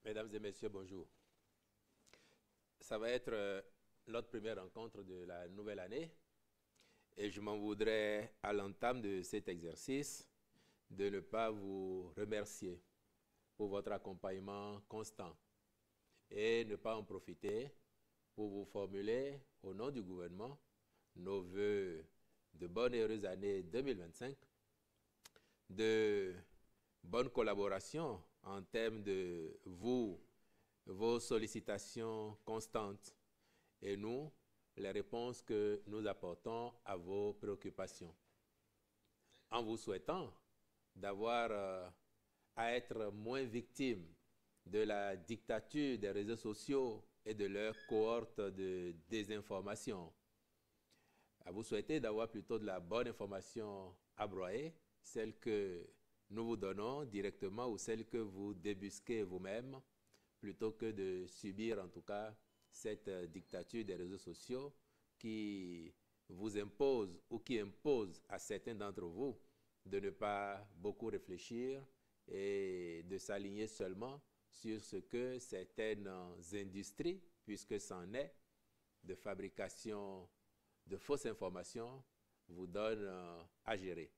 Mesdames et messieurs, bonjour. Ça va être notre première rencontre de la nouvelle année et je m'en voudrais à l'entame de cet exercice de ne pas vous remercier pour votre accompagnement constant et ne pas en profiter pour vous formuler au nom du gouvernement nos vœux de bonne et heureuse année 2025, de bonne collaboration en termes de vos sollicitations constantes et nous, les réponses que nous apportons à vos préoccupations. En vous souhaitant d'avoir à être moins victime de la dictature des réseaux sociaux et de leur cohorte de désinformation. À vous souhaiter d'avoir plutôt de la bonne information à broyer, celle que nous vous donnons directement ou celle que vous débusquez vous-même, plutôt que de subir en tout cas cette dictature des réseaux sociaux qui vous impose ou qui impose à certains d'entre vous de ne pas beaucoup réfléchir et de s'aligner seulement sur ce que certaines industries, puisque c'en est, de fabrication de fausses informations, vous donnent à gérer.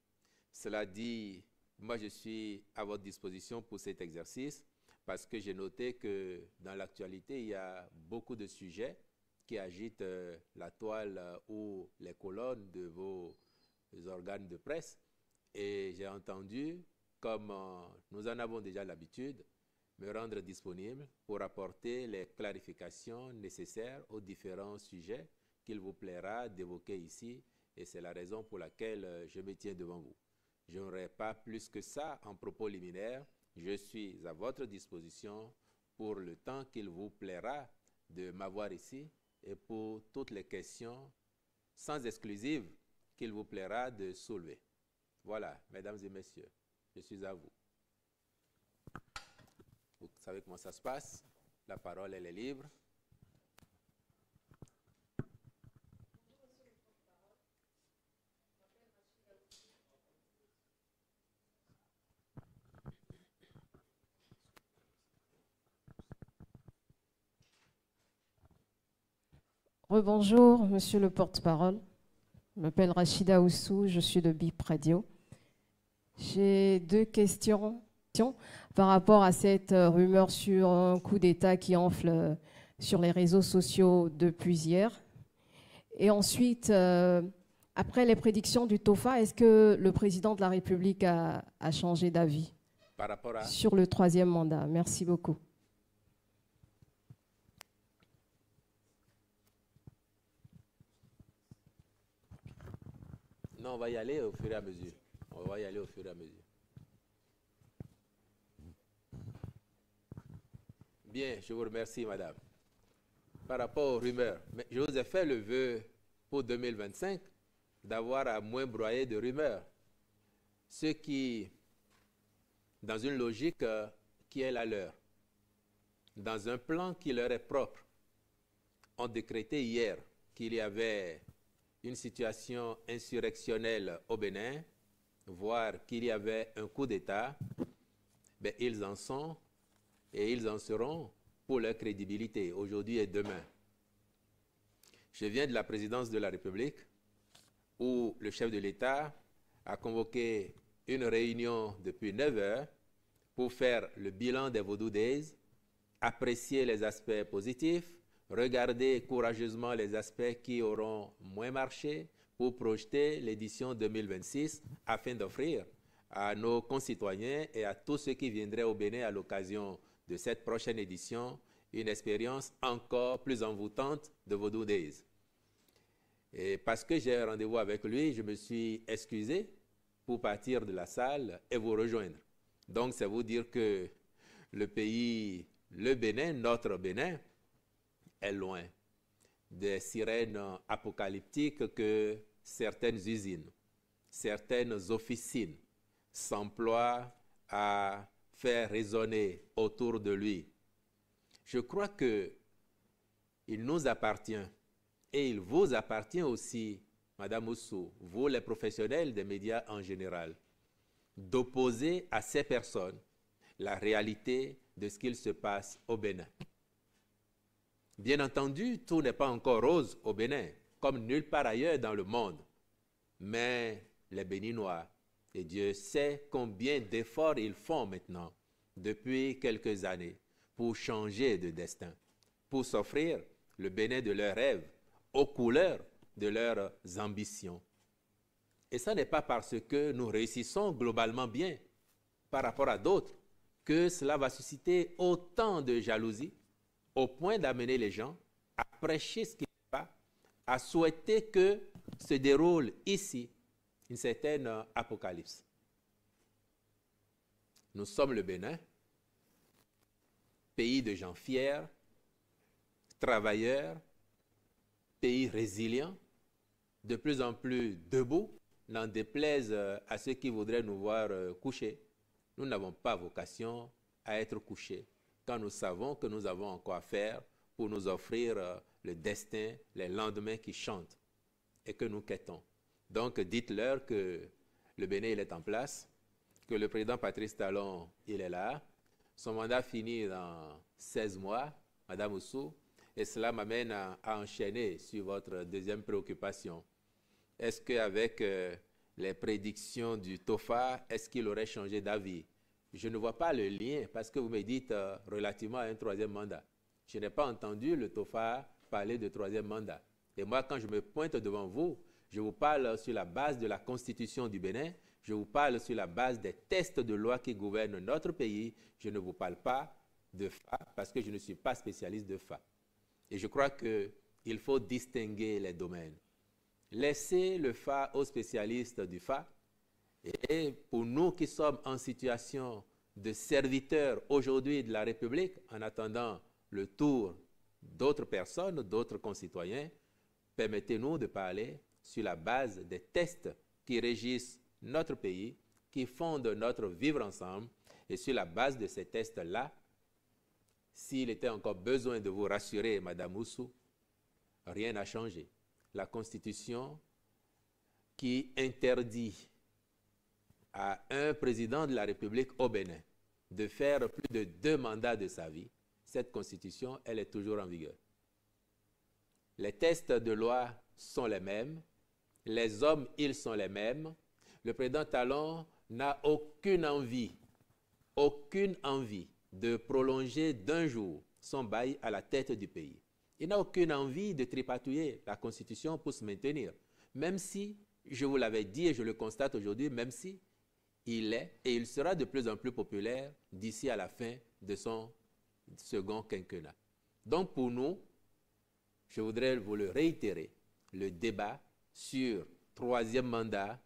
Cela dit, moi je suis à votre disposition pour cet exercice parce que j'ai noté que dans l'actualité, il y a beaucoup de sujets qui agitent la toile ou les colonnes de vos organes de presse. Et j'ai entendu, comme nous en avons déjà l'habitude, me rendre disponible pour apporter les clarifications nécessaires aux différents sujets qu'il vous plaira d'évoquer ici. Et c'est la raison pour laquelle je me tiens devant vous. Je n'aurai pas plus que ça en propos liminaire. Je suis à votre disposition pour le temps qu'il vous plaira de m'avoir ici et pour toutes les questions sans exclusive qu'il vous plaira de soulever. Voilà, mesdames et messieurs, je suis à vous. Vous savez comment ça se passe. La parole, elle est libre. Rebonjour, monsieur le porte-parole. Je m'appelle Rachida Oussou, je suis de BIP Radio. J'ai deux questions par rapport à cette rumeur sur un coup d'État qui enfle sur les réseaux sociaux depuis hier. Et ensuite, après les prédictions du TOFA, est-ce que le président de la République a changé d'avis par rapport à sur le troisième mandat? Merci beaucoup. Non, on va y aller au fur et à mesure. On va y aller au fur et à mesure. Bien, je vous remercie, madame. Par rapport aux rumeurs, mais je vous ai fait le vœu pour 2025 d'avoir à moins broyer de rumeurs. Ceux qui, dans une logique qui est la leur, dans un plan qui leur est propre, ont décrété hier qu'il y avait une situation insurrectionnelle au Bénin, voire qu'il y avait un coup d'État, ben, ils en sont et ils en seront pour leur crédibilité aujourd'hui et demain. Je viens de la présidence de la République où le chef de l'État a convoqué une réunion depuis 9 heures pour faire le bilan des Vodou Days, apprécier les aspects positifs, regarder courageusement les aspects qui auront moins marché pour projeter l'édition 2026 afin d'offrir à nos concitoyens et à tous ceux qui viendraient au Bénin à l'occasion de cette prochaine édition une expérience encore plus envoûtante de Vodou Days. Et parce que j'ai un rendez-vous avec lui, je me suis excusé pour partir de la salle et vous rejoindre. Donc, c'est vous dire que le pays, le Bénin, notre Bénin, est loin des sirènes apocalyptiques que certaines usines, certaines officines s'emploient à faire résonner autour de lui. Je crois qu'il nous appartient et il vous appartient aussi, Madame Oussou, vous les professionnels des médias en général, d'opposer à ces personnes la réalité de ce qu'il se passe au Bénin. Bien entendu, tout n'est pas encore rose au Bénin, comme nulle part ailleurs dans le monde. Mais les Béninois, et Dieu sait combien d'efforts ils font maintenant, depuis quelques années, pour changer de destin, pour s'offrir le Bénin de leurs rêves, aux couleurs de leurs ambitions. Et ça n'est pas parce que nous réussissons globalement bien par rapport à d'autres que cela va susciter autant de jalousie au point d'amener les gens à prêcher ce qui n'est pas, à souhaiter que se déroule ici une certaine apocalypse. Nous sommes le Bénin, pays de gens fiers, travailleurs, pays résilient, de plus en plus debout, n'en déplaise à ceux qui voudraient nous voir couchés. Nous n'avons pas vocation à être couchés quand nous savons que nous avons encore à faire pour nous offrir le destin, les lendemains qui chantent et que nous quêtons. Donc dites-leur que le Bénin il est en place, que le président Patrice Talon il est là, son mandat finit dans 16 mois, Madame Oussou, et cela m'amène à enchaîner sur votre deuxième préoccupation. Est-ce qu'avec les prédictions du TOFA, est-ce qu'il aurait changé d'avis? Je ne vois pas le lien parce que vous me dites relativement à un troisième mandat. Je n'ai pas entendu le TOFA parler de troisième mandat. Et moi, quand je me pointe devant vous, je vous parle sur la base de la Constitution du Bénin, je vous parle sur la base des textes de loi qui gouvernent notre pays. Je ne vous parle pas de FA parce que je ne suis pas spécialiste de FA. Et je crois qu'il faut distinguer les domaines. Laissez le FA aux spécialistes du FA. Et pour nous qui sommes en situation de serviteurs aujourd'hui de la République, en attendant le tour d'autres personnes, d'autres concitoyens, permettez-nous de parler sur la base des textes qui régissent notre pays, qui fondent notre vivre ensemble. Et sur la base de ces textes-là, s'il était encore besoin de vous rassurer, Madame Oussou, rien n'a changé. La Constitution qui interdit à un président de la République au Bénin de faire plus de 2 mandats de sa vie, cette Constitution, elle est toujours en vigueur. Les textes de loi sont les mêmes, les hommes, ils sont les mêmes. Le président Talon n'a aucune envie de prolonger d'un jour son bail à la tête du pays. Il n'a aucune envie de tripatouiller la Constitution pour se maintenir, même si, je vous l'avais dit et je le constate aujourd'hui, même si il est et il sera de plus en plus populaire d'ici à la fin de son second quinquennat. Donc pour nous, je voudrais vous le réitérer, le débat sur troisième mandat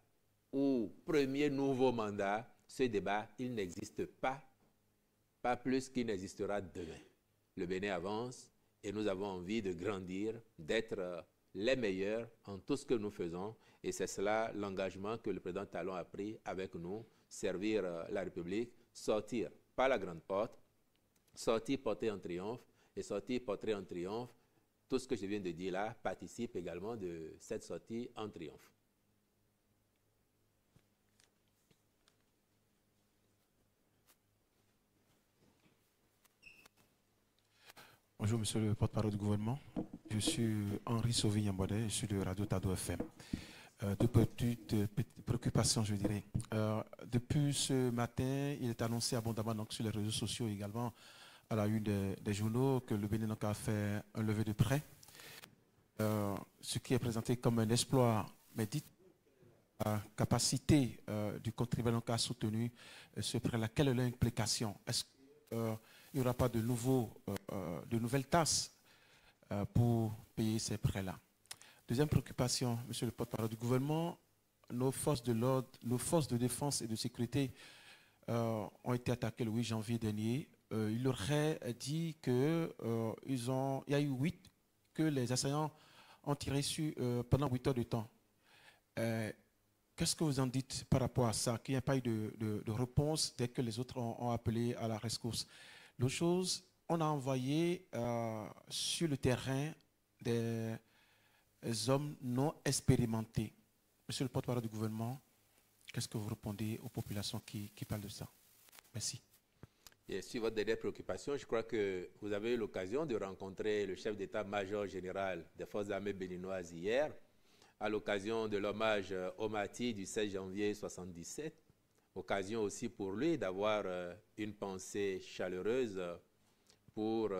ou premier nouveau mandat, ce débat, il n'existe pas, pas plus qu'il n'existera demain. Le Bénin avance et nous avons envie de grandir, d'être les meilleurs en tout ce que nous faisons. Et c'est cela l'engagement que le président Talon a pris avec nous, servir la République, sortir par la grande porte, sortir porter en triomphe et sortir porter en triomphe. Tout ce que je viens de dire là participe également de cette sortie en triomphe. Bonjour, monsieur le porte-parole du gouvernement. Je suis Henri Sauvigny-Ambodé, je suis de Radio Tado FM. Deux petites préoccupations, je dirais. Depuis ce matin, il est annoncé abondamment donc, sur les réseaux sociaux également à la une des journaux que le Bénin a fait un lever de prêt. Ce qui est présenté comme un exploit, mais dites la capacité du contribuable à soutenir ce prêt-là. Quelle est l'implication? Est-ce qu'il n'y aura pas de nouvelles tasses pour payer ces prêts-là? Deuxième préoccupation, monsieur le porte-parole du gouvernement, nos forces de l'ordre, nos forces de défense et de sécurité ont été attaquées le 8 janvier dernier. Il aurait dit qu'il y a eu 8 que les assaillants ont tiré sur pendant 8 heures de temps. Qu'est-ce que vous en dites par rapport à ça? Qu'il n'y a pas eu de réponse dès que les autres ont appelé à la rescousse. L'autre chose, on a envoyé sur le terrain des hommes non expérimentés. Monsieur le porte-parole du gouvernement, qu'est-ce que vous répondez aux populations qui parlent de ça? Merci. Et sur votre dernière préoccupation, je crois que vous avez eu l'occasion de rencontrer le chef d'état-major général des forces armées béninoises hier, à l'occasion de l'hommage au martyrs du 16 janvier 1977. Occasion aussi pour lui d'avoir une pensée chaleureuse pour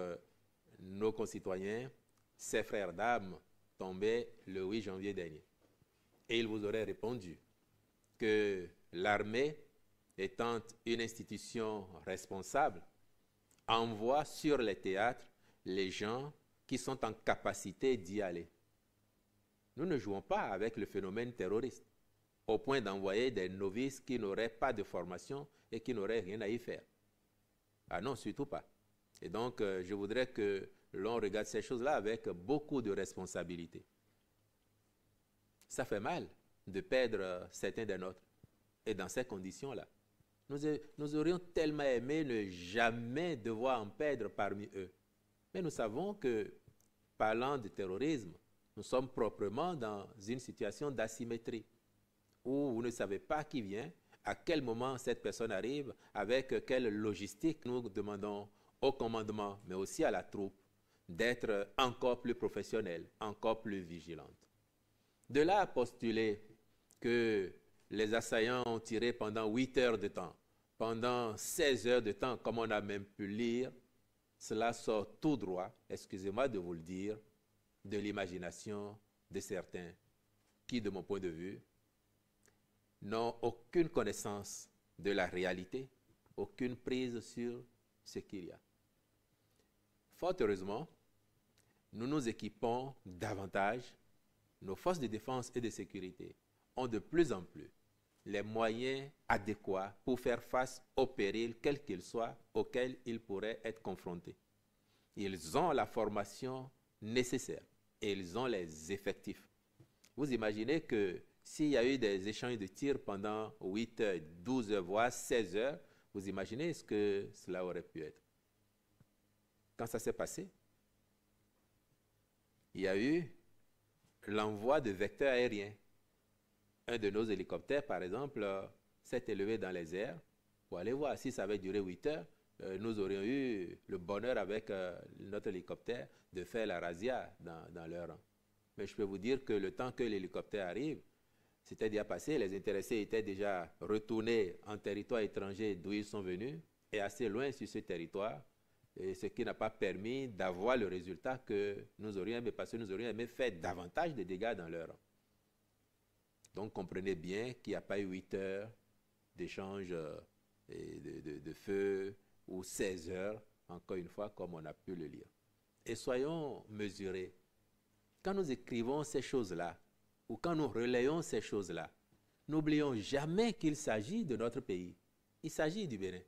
nos concitoyens, ses frères d'âme tombés le 8 janvier dernier. Et il vous aurait répondu que l'armée, étant une institution responsable, envoie sur les théâtres les gens qui sont en capacité d'y aller. Nous ne jouons pas avec le phénomène terroriste, au point d'envoyer des novices qui n'auraient pas de formation et qui n'auraient rien à y faire. Ah non, surtout pas. Et donc, je voudrais que l'on regarde ces choses-là avec beaucoup de responsabilité. Ça fait mal de perdre certains des nôtres. Et dans ces conditions-là, nous aurions tellement aimé ne jamais devoir en perdre parmi eux. Mais nous savons que, parlant de terrorisme, nous sommes proprement dans une situation d'asymétrie, où vous ne savez pas qui vient, à quel moment cette personne arrive, avec quelle logistique. Nous demandons au commandement, mais aussi à la troupe, d'être encore plus professionnelle, encore plus vigilante. De là à postuler que les assaillants ont tiré pendant 8 heures de temps, pendant 16 heures de temps, comme on a même pu lire, cela sort tout droit, excusez-moi de vous le dire, de l'imagination de certains qui, de mon point de vue, n'ont aucune connaissance de la réalité, aucune prise sur ce qu'il y a. Fort heureusement, nous nous équipons davantage. Nos forces de défense et de sécurité ont de plus en plus les moyens adéquats pour faire face aux périls, quels qu'ils soient, auxquels ils pourraient être confrontés. Ils ont la formation nécessaire et ils ont les effectifs. Vous imaginez que s'il y a eu des échanges de tirs pendant 8 heures, 12 heures, voire 16 heures, vous imaginez ce que cela aurait pu être. Quand ça s'est passé, il y a eu l'envoi de vecteurs aériens. Un de nos hélicoptères, par exemple, s'est élevé dans les airs pour aller voir. Si ça avait duré 8 heures, nous aurions eu le bonheur avec notre hélicoptère de faire la razzia dans leur rang. Mais je peux vous dire que le temps que l'hélicoptère arrive, c'était déjà passé. Les intéressés étaient déjà retournés en territoire étranger d'où ils sont venus et assez loin sur ce territoire. Et ce qui n'a pas permis d'avoir le résultat que nous aurions aimé, parce que nous aurions aimé faire davantage de dégâts dans leur rang. Donc, comprenez bien qu'il n'y a pas eu 8 heures d'échange de feu ou 16 heures, encore une fois, comme on a pu le lire. Et soyons mesurés. Quand nous écrivons ces choses-là, ou quand nous relayons ces choses-là, n'oublions jamais qu'il s'agit de notre pays. Il s'agit du Bénin.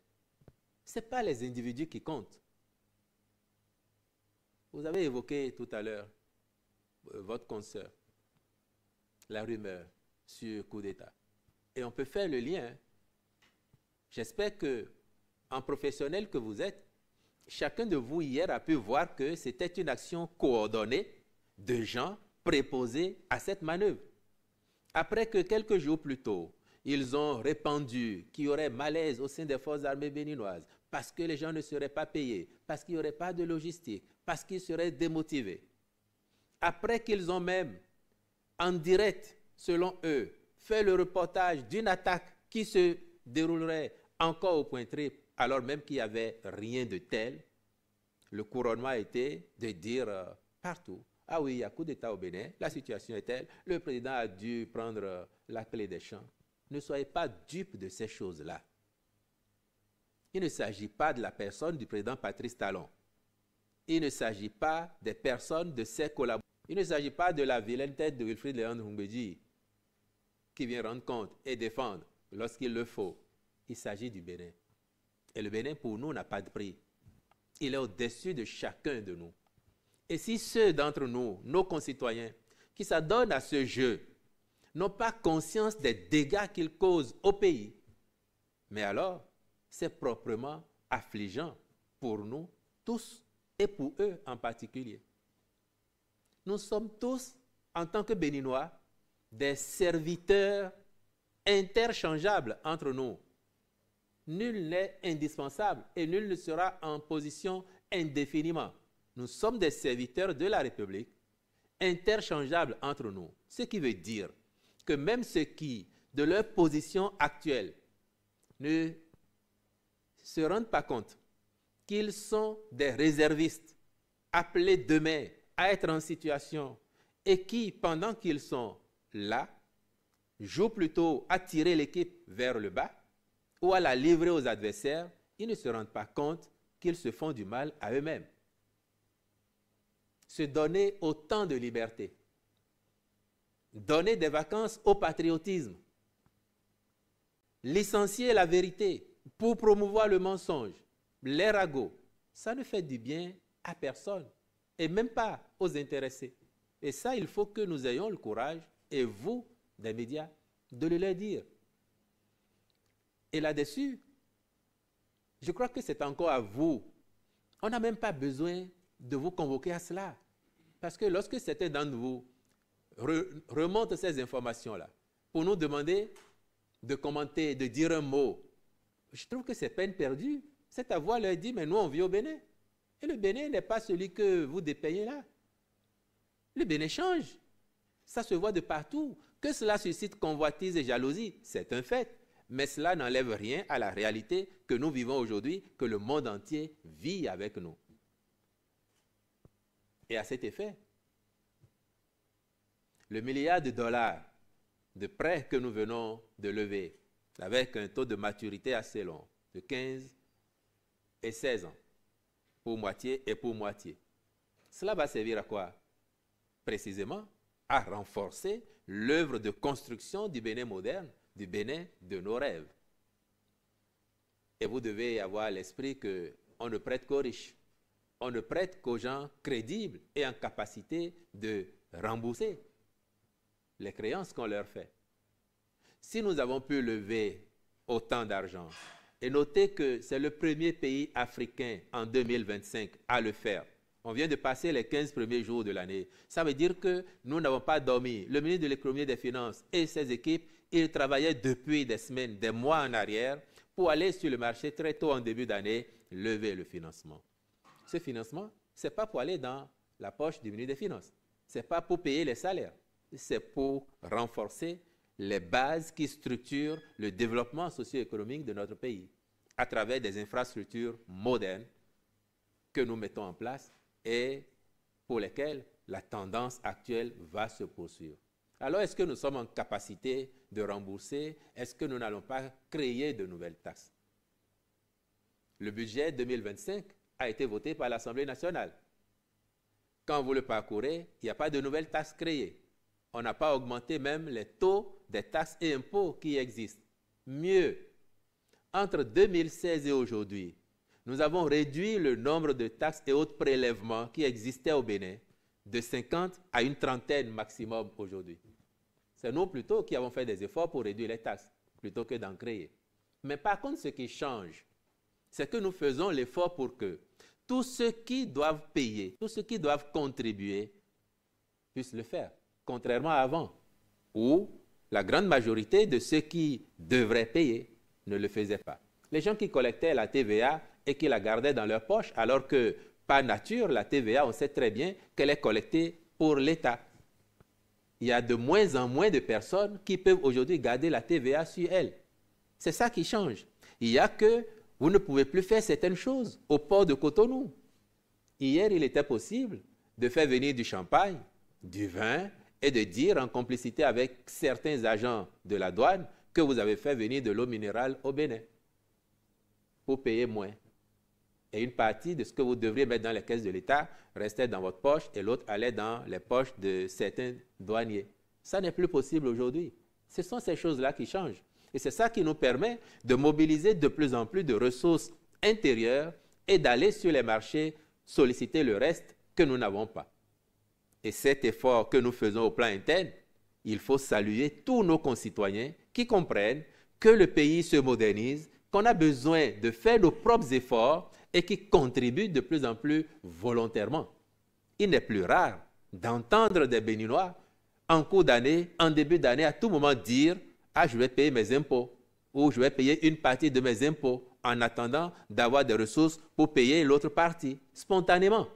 Ce n'est pas les individus qui comptent. Vous avez évoqué tout à l'heure votre consoeur, la rumeur sur coup d'État. Et on peut faire le lien. J'espère que, en professionnel que vous êtes, chacun de vous hier a pu voir que c'était une action coordonnée de gens préposés à cette manœuvre. Après que quelques jours plus tôt, ils ont répandu qu'il y aurait malaise au sein des forces armées béninoises, parce que les gens ne seraient pas payés, parce qu'il n'y aurait pas de logistique, parce qu'ils seraient démotivés. Après qu'ils ont même, en direct, selon eux, fait le reportage d'une attaque qui se déroulerait encore au Point Triple, alors même qu'il n'y avait rien de tel, le couronnement a été de dire partout, ah oui, il y a coup d'État au Bénin, la situation est telle, le président a dû prendre la clé des champs. Ne soyez pas dupes de ces choses-là. Il ne s'agit pas de la personne du président Patrice Talon. Il ne s'agit pas des personnes de ses collaborateurs. Il ne s'agit pas de la vilaine tête de Wilfrid Léandre Humbedji qui vient rendre compte et défendre lorsqu'il le faut. Il s'agit du Bénin. Et le Bénin, pour nous, n'a pas de prix. Il est au-dessus de chacun de nous. Et si ceux d'entre nous, nos concitoyens, qui s'adonnent à ce jeu, n'ont pas conscience des dégâts qu'ils causent au pays, mais alors, c'est proprement affligeant pour nous tous et pour eux en particulier. Nous sommes tous, en tant que Béninois, des serviteurs interchangeables entre nous. Nul n'est indispensable et nul ne sera en position indéfiniment. Nous sommes des serviteurs de la République, interchangeables entre nous. Ce qui veut dire que même ceux qui, de leur position actuelle, ne se rendent pas compte qu'ils sont des réservistes appelés demain à être en situation et qui, pendant qu'ils sont là, jouent plutôt à tirer l'équipe vers le bas ou à la livrer aux adversaires, ils ne se rendent pas compte qu'ils se font du mal à eux-mêmes. Se donner autant de liberté, donner des vacances au patriotisme, licencier la vérité pour promouvoir le mensonge, les ragots, ça ne fait du bien à personne et même pas aux intéressés. Et ça, il faut que nous ayons le courage, et vous, des médias, de le leur dire. Et là-dessus, je crois que c'est encore à vous. On n'a même pas besoin de vous convoquer à cela. Parce que lorsque certains d'entre vous remontent ces informations-là pour nous demander de commenter, de dire un mot, je trouve que c'est peine perdue. C'est à voir leur dire, mais nous on vit au Bénin. Et le Bénin n'est pas celui que vous dépeignez là. Le Bénin change. Ça se voit de partout. Que cela suscite convoitise et jalousie, c'est un fait. Mais cela n'enlève rien à la réalité que nous vivons aujourd'hui, que le monde entier vit avec nous. Et à cet effet, le milliard de dollars de prêts que nous venons de lever, avec un taux de maturité assez long, de 15 et 16 ans, pour moitié et pour moitié. Cela va servir à quoi? Précisément à renforcer l'œuvre de construction du Bénin moderne, du Bénin de nos rêves. Et vous devez avoir à l'esprit qu'on ne prête qu'aux riches. On ne prête qu'aux gens crédibles et en capacité de rembourser les créances qu'on leur fait. Si nous avons pu lever autant d'argent, et notez que c'est le premier pays africain en 2025 à le faire. On vient de passer les 15 premiers jours de l'année. Ça veut dire que nous n'avons pas dormi. Le ministre de l'économie et des finances et ses équipes, ils travaillaient depuis des semaines, des mois en arrière, pour aller sur le marché très tôt en début d'année, lever le financement. Ce financement, ce n'est pas pour aller dans la poche du ministre des Finances. Ce n'est pas pour payer les salaires. C'est pour renforcer les bases qui structurent le développement socio-économique de notre pays à travers des infrastructures modernes que nous mettons en place et pour lesquelles la tendance actuelle va se poursuivre. Alors, est-ce que nous sommes en capacité de rembourser? Est-ce que nous n'allons pas créer de nouvelles taxes? Le budget 2025 a été voté par l'Assemblée nationale. Quand vous le parcourez, il n'y a pas de nouvelles taxes créées. On n'a pas augmenté même les taux des taxes et impôts qui existent. Mieux, entre 2016 et aujourd'hui, nous avons réduit le nombre de taxes et autres prélèvements qui existaient au Bénin de 50 à une trentaine maximum aujourd'hui. C'est nous plutôt qui avons fait des efforts pour réduire les taxes, plutôt que d'en créer. Mais par contre, ce qui change, c'est que nous faisons l'effort pour que tous ceux qui doivent payer, tous ceux qui doivent contribuer, puissent le faire, contrairement à avant, où la grande majorité de ceux qui devraient payer ne le faisaient pas. Les gens qui collectaient la TVA et qui la gardaient dans leur poche, alors que, par nature, la TVA, on sait très bien qu'elle est collectée pour l'État. Il y a de moins en moins de personnes qui peuvent aujourd'hui garder la TVA sur elles. C'est ça qui change. Il y a que vous ne pouvez plus faire certaines choses au port de Cotonou. Hier, il était possible de faire venir du champagne, du vin et de dire en complicité avec certains agents de la douane que vous avez fait venir de l'eau minérale au Bénin pour payer moins. Et une partie de ce que vous devriez mettre dans les caisses de l'État restait dans votre poche et l'autre allait dans les poches de certains douaniers. Ça n'est plus possible aujourd'hui. Ce sont ces choses-là qui changent. Et c'est ça qui nous permet de mobiliser de plus en plus de ressources intérieures et d'aller sur les marchés solliciter le reste que nous n'avons pas. Et cet effort que nous faisons au plan interne, il faut saluer tous nos concitoyens qui comprennent que le pays se modernise, qu'on a besoin de faire nos propres efforts et qui contribuent de plus en plus volontairement. Il n'est plus rare d'entendre des Béninois en cours d'année, en début d'année, à tout moment dire « Ah, je vais payer mes impôts ». ou je vais payer une partie de mes impôts en attendant d'avoir des ressources pour payer l'autre partie, spontanément.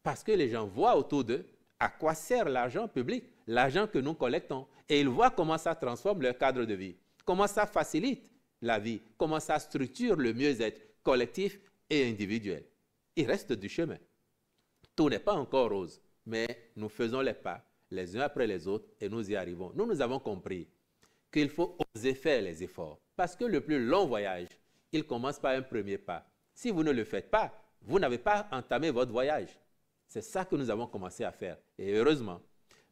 Parce que les gens voient autour d'eux à quoi sert l'argent public, l'argent que nous collectons, et ils voient comment ça transforme leur cadre de vie, comment ça facilite la vie, comment ça structure le mieux-être collectif et individuel. Il reste du chemin. Tout n'est pas encore rose, mais nous faisons les pas les uns après les autres et nous y arrivons. Nous avons compris qu'il faut oser faire les efforts parce que le plus long voyage, il commence par un premier pas. Si vous ne le faites pas, vous n'avez pas entamé votre voyage. C'est ça que nous avons commencé à faire. Et heureusement,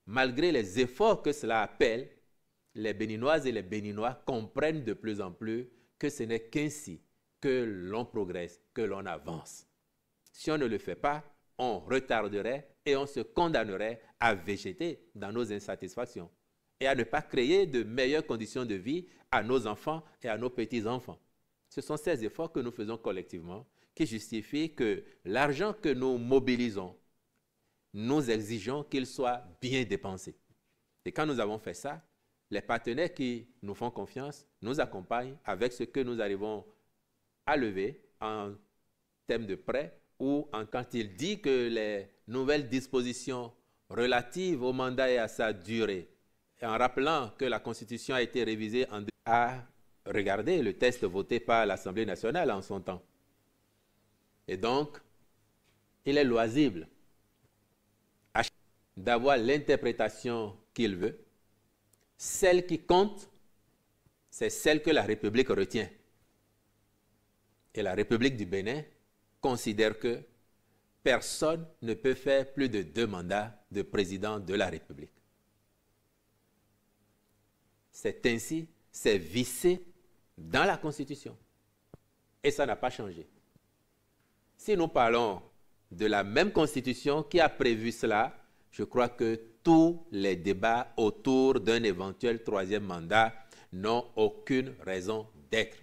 malgré les efforts que cela appelle, les Béninoises et les Béninois comprennent de plus en plus que ce n'est qu'ainsi que l'on progresse, que l'on avance. Si on ne le fait pas, on retarderait et on se condamnerait à végéter dans nos insatisfactions et à ne pas créer de meilleures conditions de vie à nos enfants et à nos petits-enfants. Ce sont ces efforts que nous faisons collectivement qui justifient que l'argent que nous mobilisons, nous exigeons qu'il soit bien dépensé. Et quand nous avons fait ça, les partenaires qui nous font confiance nous accompagnent avec ce que nous arrivons à lever en termes de prêts ou quand il dit que les nouvelles dispositions relatives au mandat et à sa durée, et en rappelant que la Constitution a été révisée à regarder le texte voté par l'Assemblée nationale en son temps. Et donc, il est loisible d'avoir l'interprétation qu'il veut. Celle qui compte, c'est celle que la République retient. Et la République du Bénin considère que personne ne peut faire plus de 2 mandats de président de la République. C'est ainsi, c'est vissé dans la Constitution. Et ça n'a pas changé. Si nous parlons de la même Constitution qui a prévu cela, je crois que tous les débats autour d'un éventuel 3e mandat n'ont aucune raison d'être.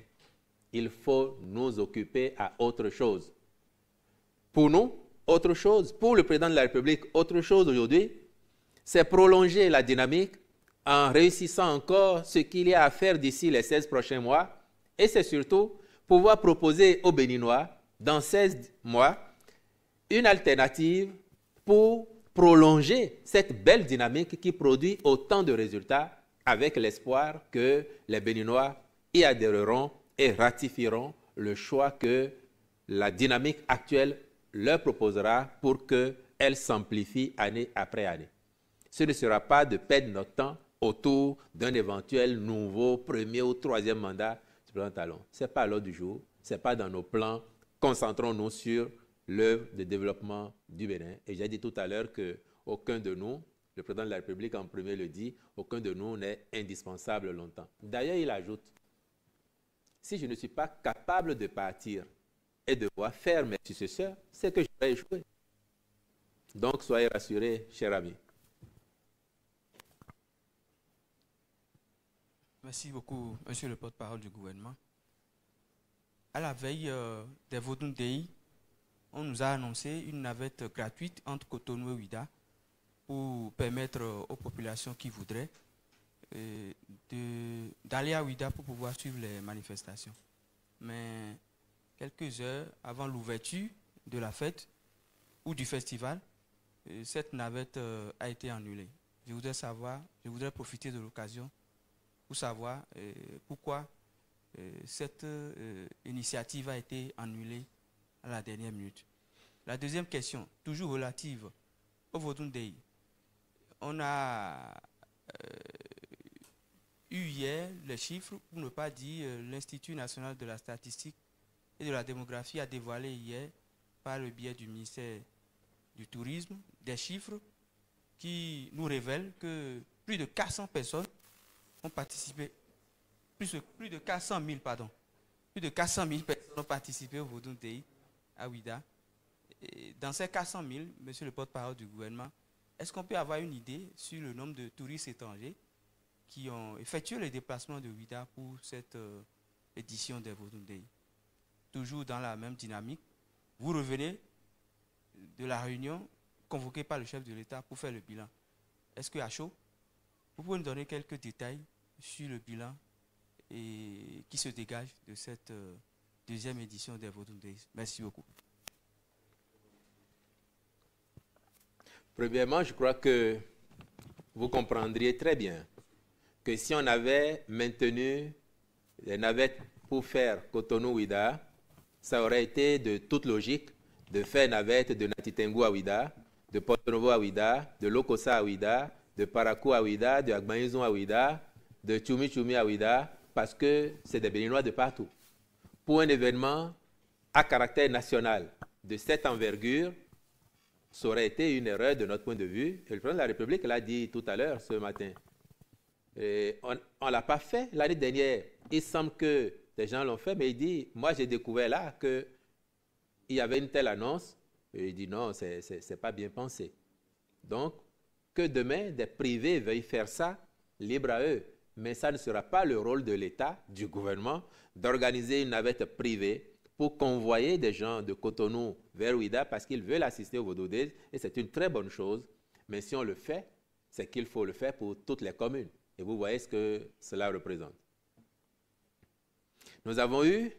Il faut nous occuper à autre chose. Pour nous, autre chose, pour le président de la République, autre chose aujourd'hui, c'est prolonger la dynamique en réussissant encore ce qu'il y a à faire d'ici les 16 prochains mois. Et c'est surtout pouvoir proposer aux Béninois, dans 16 mois, une alternative pour prolonger cette belle dynamique qui produit autant de résultats avec l'espoir que les Béninois y adhéreront et ratifieront le choix que la dynamique actuelle leur proposera pour qu'elle s'amplifie année après année. Ce ne sera pas de perdre notre temps autour d'un éventuel nouveau 1er ou 3e mandat du président Talon. Ce n'est pas à l'ordre du jour, ce n'est pas dans nos plans. Concentrons-nous sur l'œuvre de développement du Bénin. Et j'ai dit tout à l'heure qu'aucun de nous, le président de la République en premier le dit, aucun de nous n'est indispensable longtemps. D'ailleurs, il ajoute, si je ne suis pas capable de partir et de voir faire mes successeurs, c'est que je vais échouer. Donc, soyez rassurés, chers amis. Merci beaucoup, monsieur le porte-parole du gouvernement. À la veille des Vodun Day, on nous a annoncé une navette gratuite entre Cotonou et Ouidah pour permettre aux populations qui voudraient d'aller à Ouidah pour pouvoir suivre les manifestations. Mais quelques heures avant l'ouverture de la fête ou du festival, cette navette a été annulée. Je voudrais profiter de l'occasion pour savoir pourquoi cette initiative a été annulée à la dernière minute. La deuxième question, toujours relative au Vodun Day. On a eu hier les chiffres, pour ne pas dire l'Institut national de la statistique et de la démographie a dévoilé hier, par le biais du ministère du Tourisme, des chiffres qui nous révèlent que plus de 400 personnes ont participé, plus de 400 000 personnes ont participé au Vodun Day à Ouidah. Et dans ces 400 000, monsieur le porte-parole du gouvernement, est-ce qu'on peut avoir une idée sur le nombre de touristes étrangers qui ont effectué les déplacements de Ouidah pour cette édition des Vodun Day? Toujours dans la même dynamique, vous revenez de la réunion convoquée par le chef de l'État pour faire le bilan. Est-ce qu'à chaud, vous pouvez nous donner quelques détails sur le bilan et qui se dégage de cette deuxième édition des Vodou Days. Merci beaucoup. Premièrement, je crois que vous comprendriez très bien que si on avait maintenu les navettes pour faire Cotonou-Ouida, ça aurait été de toute logique de faire navette de Natitengu à Ouida, de Porto Novo à Ouida, de Lokossa à Ouida, de Parakou à Ouida, de Agbanizon à Ouida, de Tchoumi à Ouida, parce que c'est des Béninois de partout. Pour un événement à caractère national de cette envergure, ça aurait été une erreur de notre point de vue. Et le président de la République l'a dit tout à l'heure, ce matin. Et on ne l'a pas fait l'année dernière. Il semble que des gens l'ont fait, mais il dit, moi j'ai découvert là qu'il y avait une telle annonce. Et il dit non, ce n'est pas bien pensé. Donc, que demain, des privés veuillent faire ça, libre à eux. Mais ça ne sera pas le rôle de l'État, du gouvernement, d'organiser une navette privée pour convoyer des gens de Cotonou vers Ouida parce qu'ils veulent assister au Vodou Days. Et c'est une très bonne chose. Mais si on le fait, c'est qu'il faut le faire pour toutes les communes. Et vous voyez ce que cela représente. Nous avons eu,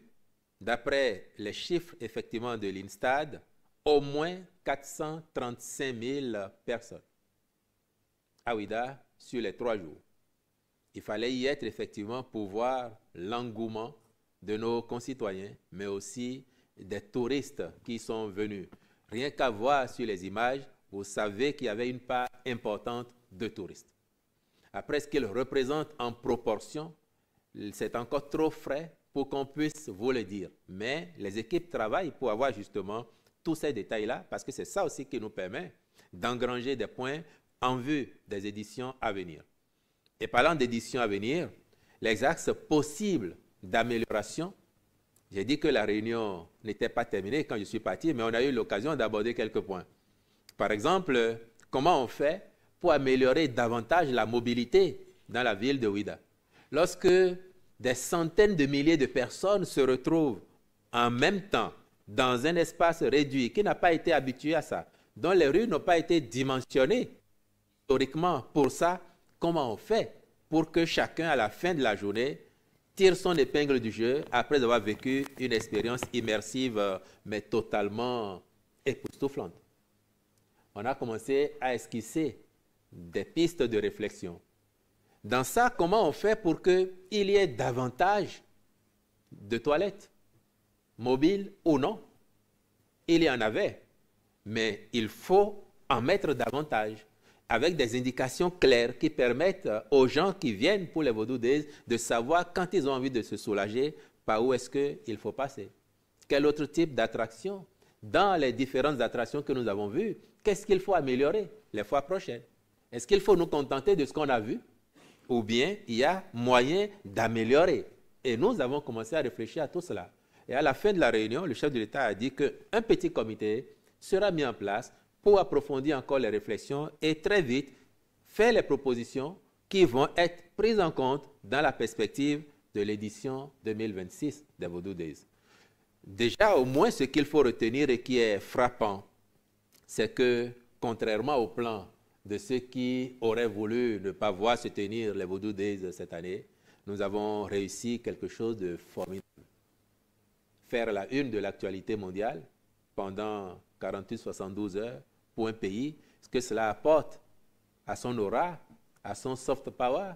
d'après les chiffres effectivement de l'INSTAD, au moins 435 000 personnes à Ouida sur les 3 jours. Il fallait y être effectivement pour voir l'engouement de nos concitoyens, mais aussi des touristes qui sont venus. Rien qu'à voir sur les images, vous savez qu'il y avait une part importante de touristes. Après, ce qu'ils représentent en proportion, c'est encore trop frais pour qu'on puisse vous le dire. Mais les équipes travaillent pour avoir justement tous ces détails-là, parce que c'est ça aussi qui nous permet d'engranger des points en vue des éditions à venir. Et parlant d'éditions à venir, les axes possibles d'amélioration, j'ai dit que la réunion n'était pas terminée quand je suis parti, mais on a eu l'occasion d'aborder quelques points. Par exemple, comment on fait pour améliorer davantage la mobilité dans la ville de Ouida? Lorsque des centaines de milliers de personnes se retrouvent en même temps dans un espace réduit, qui n'a pas été habitué à ça, dont les rues n'ont pas été dimensionnées historiquement pour ça, comment on fait pour que chacun, à la fin de la journée, tire son épingle du jeu après avoir vécu une expérience immersive, mais totalement époustouflante? On a commencé à esquisser des pistes de réflexion. Dans ça, comment on fait pour qu'il y ait davantage de toilettes, mobiles ou non? Il y en avait, mais il faut en mettre davantage, avec des indications claires qui permettent aux gens qui viennent pour les Vodou Days de savoir quand ils ont envie de se soulager, par où est-ce qu'il faut passer. Quel autre type d'attraction? Dans les différentes attractions que nous avons vues, qu'est-ce qu'il faut améliorer les fois prochaines? Est-ce qu'il faut nous contenter de ce qu'on a vu? Ou bien il y a moyen d'améliorer? Et nous avons commencé à réfléchir à tout cela. Et à la fin de la réunion, le chef de l'État a dit qu'un petit comité sera mis en place pour approfondir encore les réflexions et très vite faire les propositions qui vont être prises en compte dans la perspective de l'édition 2026 des Vodou Days. Déjà, au moins, ce qu'il faut retenir et qui est frappant, c'est que, contrairement au plan de ceux qui auraient voulu ne pas voir se tenir les Vodou Days cette année, nous avons réussi quelque chose de formidable. Faire la une de l'actualité mondiale pendant 48-72 heures pour un pays, ce que cela apporte à son aura, à son soft power,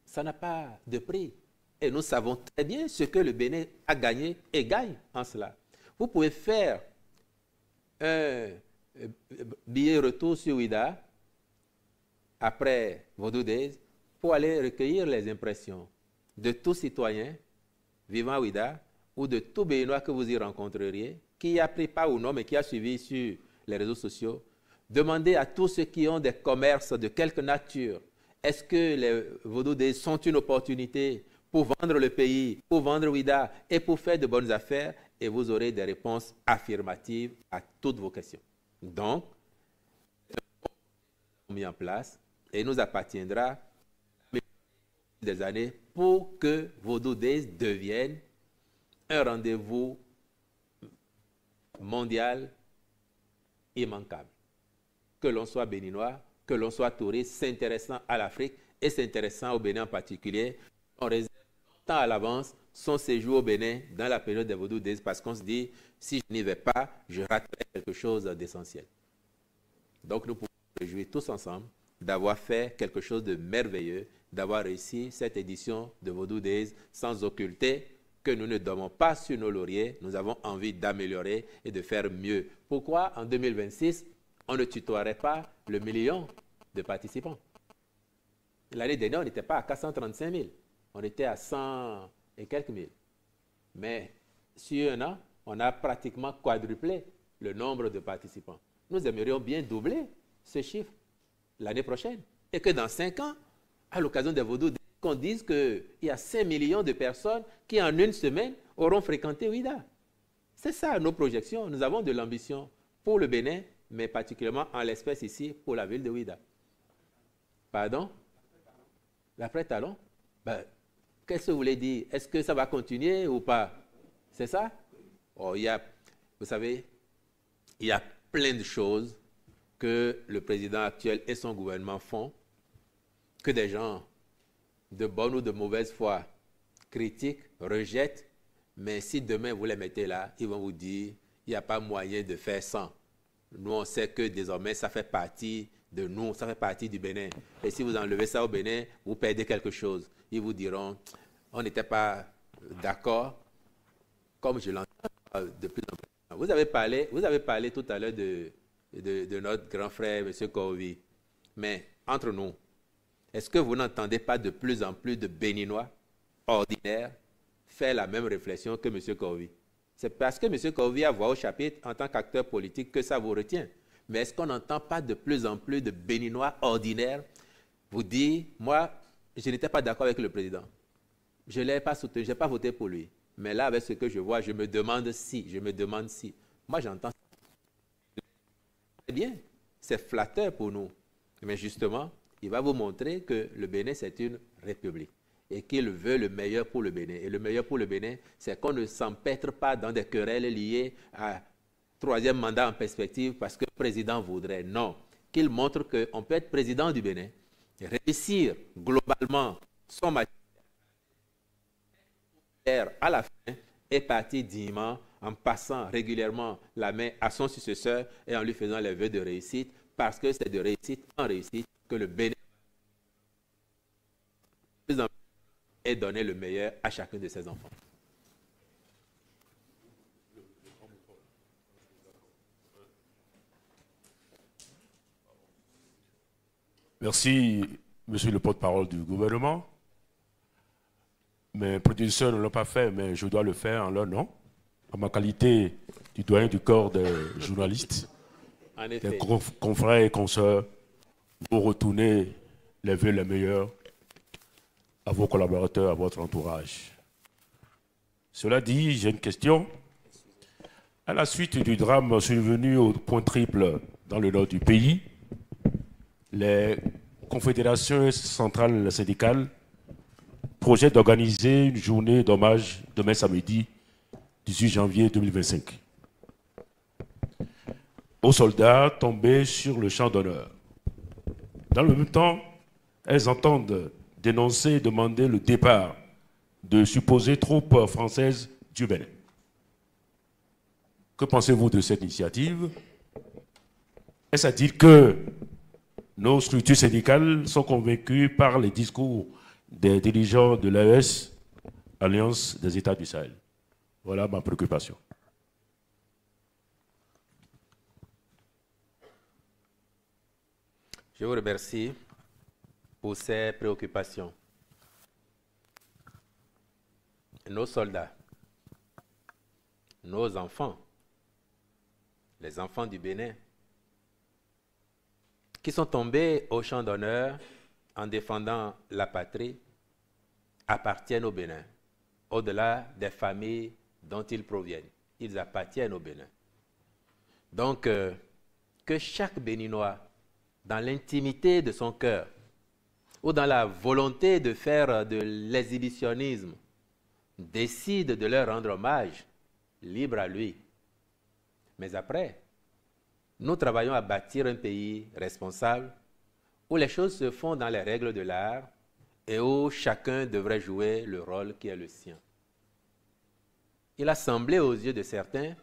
ça n'a pas de prix. Et nous savons très bien ce que le Bénin a gagné et gagne en cela. Vous pouvez faire un billet retour sur Ouida après Vodou Days pour aller recueillir les impressions de tout citoyen vivant à Ouida ou de tout Béninois que vous y rencontreriez, qui a pris part ou non, mais qui a suivi sur les réseaux sociaux. Demandez à tous ceux qui ont des commerces de quelque nature, est-ce que les Vodou Days sont une opportunité pour vendre le pays, pour vendre Ouida et pour faire de bonnes affaires? Et vous aurez des réponses affirmatives à toutes vos questions. Donc, mis en place et nous appartiendra des années pour que Vodou Days devienne un rendez-vous mondial immanquable. Que l'on soit béninois, que l'on soit touriste, s'intéressant à l'Afrique et s'intéressant au Bénin en particulier, on réserve temps à l'avance son séjour au Bénin dans la période des Vodou Days parce qu'on se dit, si je n'y vais pas, je raterai quelque chose d'essentiel. Donc nous pouvons nous réjouir tous ensemble d'avoir fait quelque chose de merveilleux, d'avoir réussi cette édition de Vodou Days sans occulter que nous ne dormons pas sur nos lauriers, nous avons envie d'améliorer et de faire mieux. Pourquoi en 2026, on ne tutoierait pas le million de participants? L'année dernière, on n'était pas à 435 000, on était à 100 et quelques mille. Mais sur un an, on a pratiquement quadruplé le nombre de participants. Nous aimerions bien doubler ce chiffre l'année prochaine. Et que dans 5 ans, à l'occasion des Vodou, qu'on dise qu'il y a 5 millions de personnes qui, en une semaine, auront fréquenté Ouida. C'est ça nos projections. Nous avons de l'ambition pour le Bénin, mais particulièrement en l'espèce ici, pour la ville de Ouida. Pardon? L'après-talon? Ben, qu'est-ce que vous voulez dire? Est-ce que ça va continuer ou pas? C'est ça? Oh, vous savez, il y a plein de choses que le président actuel et son gouvernement font, que des gens de bonne ou de mauvaise foi critiquent, rejettent, mais si demain vous les mettez là, ils vont vous dire, il n'y a pas moyen de faire sans. Nous, on sait que désormais, ça fait partie de nous, ça fait partie du Bénin. Et si vous enlevez ça au Bénin, vous perdez quelque chose. Ils vous diront, on n'était pas d'accord, comme je l'entends de plus en plus. Vous avez parlé tout à l'heure de notre grand frère, M. Kovi. Mais entre nous, est-ce que vous n'entendez pas de plus en plus de Béninois ordinaires faire la même réflexion que M. Kovi? C'est parce que M. Kovi a voix au chapitre en tant qu'acteur politique que ça vous retient. Mais est-ce qu'on n'entend pas de plus en plus de Béninois ordinaires vous dire, moi, je n'étais pas d'accord avec le président. Je ne l'ai pas soutenu, je n'ai pas voté pour lui. Mais là, avec ce que je vois, je me demande si. Moi, j'entends ça. C'est bien, c'est flatteur pour nous. Mais justement, il va vous montrer que le Bénin, c'est une république et qu'il veut le meilleur pour le Bénin. Et le meilleur pour le Bénin, c'est qu'on ne s'empêtre pas dans des querelles liées à troisième mandat en perspective parce que le président voudrait. Non, qu'il montre qu'on peut être président du Bénin, réussir globalement son magistère à la fin et partir dignement en passant régulièrement la main à son successeur et en lui faisant les vœux de réussite parce que c'est de réussite en réussite que le Bénin et donner le meilleur à chacun de ses enfants. Merci, monsieur le porte-parole du gouvernement. Mes prédécesseurs ne l'ont pas fait, mais je dois le faire en leur nom, en ma qualité du doyen du corps des journalistes, des confrères et consoeurs, pour retourner les vœux les meilleurs à vos collaborateurs, à votre entourage. Cela dit, j'ai une question. À la suite du drame survenu au Point Triple dans le nord du pays, les confédérations centrales syndicales projettent d'organiser une journée d'hommage demain samedi, 18 janvier 2025, aux soldats tombés sur le champ d'honneur. Dans le même temps, elles entendent dénoncer et demander le départ de supposées troupes françaises du Bénin. Que pensez-vous de cette initiative? Est-ce à dire que nos structures syndicales sont convaincues par les discours des dirigeants de l'AES, Alliance des États du Sahel? Voilà ma préoccupation. Je vous remercie pour ces préoccupations. Nos soldats, nos enfants, les enfants du Bénin, qui sont tombés au champ d'honneur en défendant la patrie, appartiennent au Bénin, au-delà des familles dont ils proviennent. Ils appartiennent au Bénin. Donc, que chaque Béninois, dans l'intimité de son cœur, ou dans la volonté de faire de l'exhibitionnisme, décide de leur rendre hommage, libre à lui. Mais après, nous travaillons à bâtir un pays responsable où les choses se font dans les règles de l'art et où chacun devrait jouer le rôle qui est le sien. Il a semblé aux yeux de certains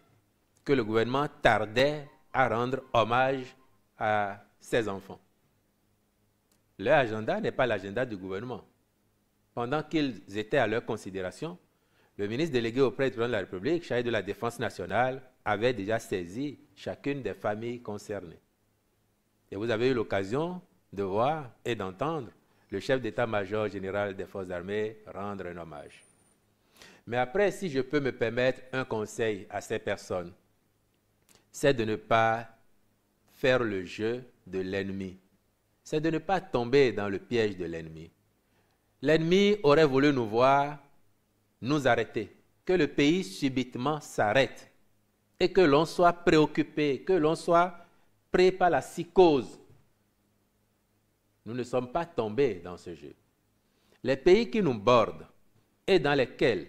que le gouvernement tardait à rendre hommage à ses enfants. Leur agenda n'est pas l'agenda du gouvernement. Pendant qu'ils étaient à leur considération, le ministre délégué auprès du président de la République, chargé de la Défense nationale, avait déjà saisi chacune des familles concernées. Et vous avez eu l'occasion de voir et d'entendre le chef d'état-major général des forces armées rendre un hommage. Mais après, si je peux me permettre un conseil à ces personnes, c'est de ne pas faire le jeu de l'ennemi. C'est de ne pas tomber dans le piège de l'ennemi. L'ennemi aurait voulu nous voir nous arrêter, que le pays subitement s'arrête et que l'on soit préoccupé, que l'on soit pris par la psychose. Nous ne sommes pas tombés dans ce jeu. Les pays qui nous bordent et dans lesquels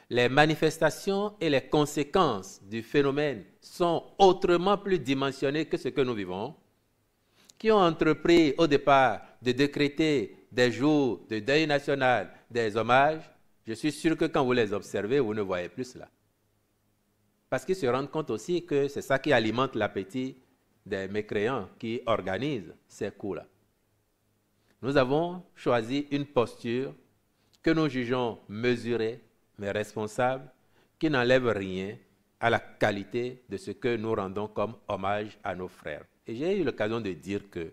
les manifestations et les conséquences du phénomène sont autrement plus dimensionnées que ce que nous vivons, qui ont entrepris au départ de décréter des jours de deuil national, des hommages, je suis sûr que quand vous les observez, vous ne voyez plus cela. Parce qu'ils se rendent compte aussi que c'est ça qui alimente l'appétit des mécréants qui organisent ces coups-là. Nous avons choisi une posture que nous jugeons mesurée, mais responsable, qui n'enlève rien à la qualité de ce que nous rendons comme hommage à nos frères. Et j'ai eu l'occasion de dire que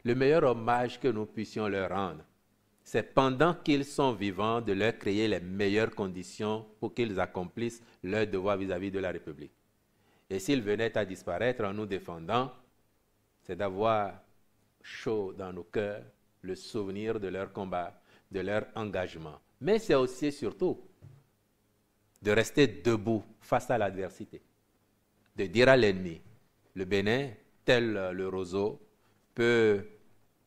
le meilleur hommage que nous puissions leur rendre, c'est pendant qu'ils sont vivants de leur créer les meilleures conditions pour qu'ils accomplissent leur devoir vis-à-vis de la République. Et s'ils venaient à disparaître en nous défendant, c'est d'avoir chaud dans nos cœurs le souvenir de leur combat, de leur engagement. Mais c'est aussi et surtout de rester debout face à l'adversité, de dire à l'ennemi, le Bénin, tel le roseau, peut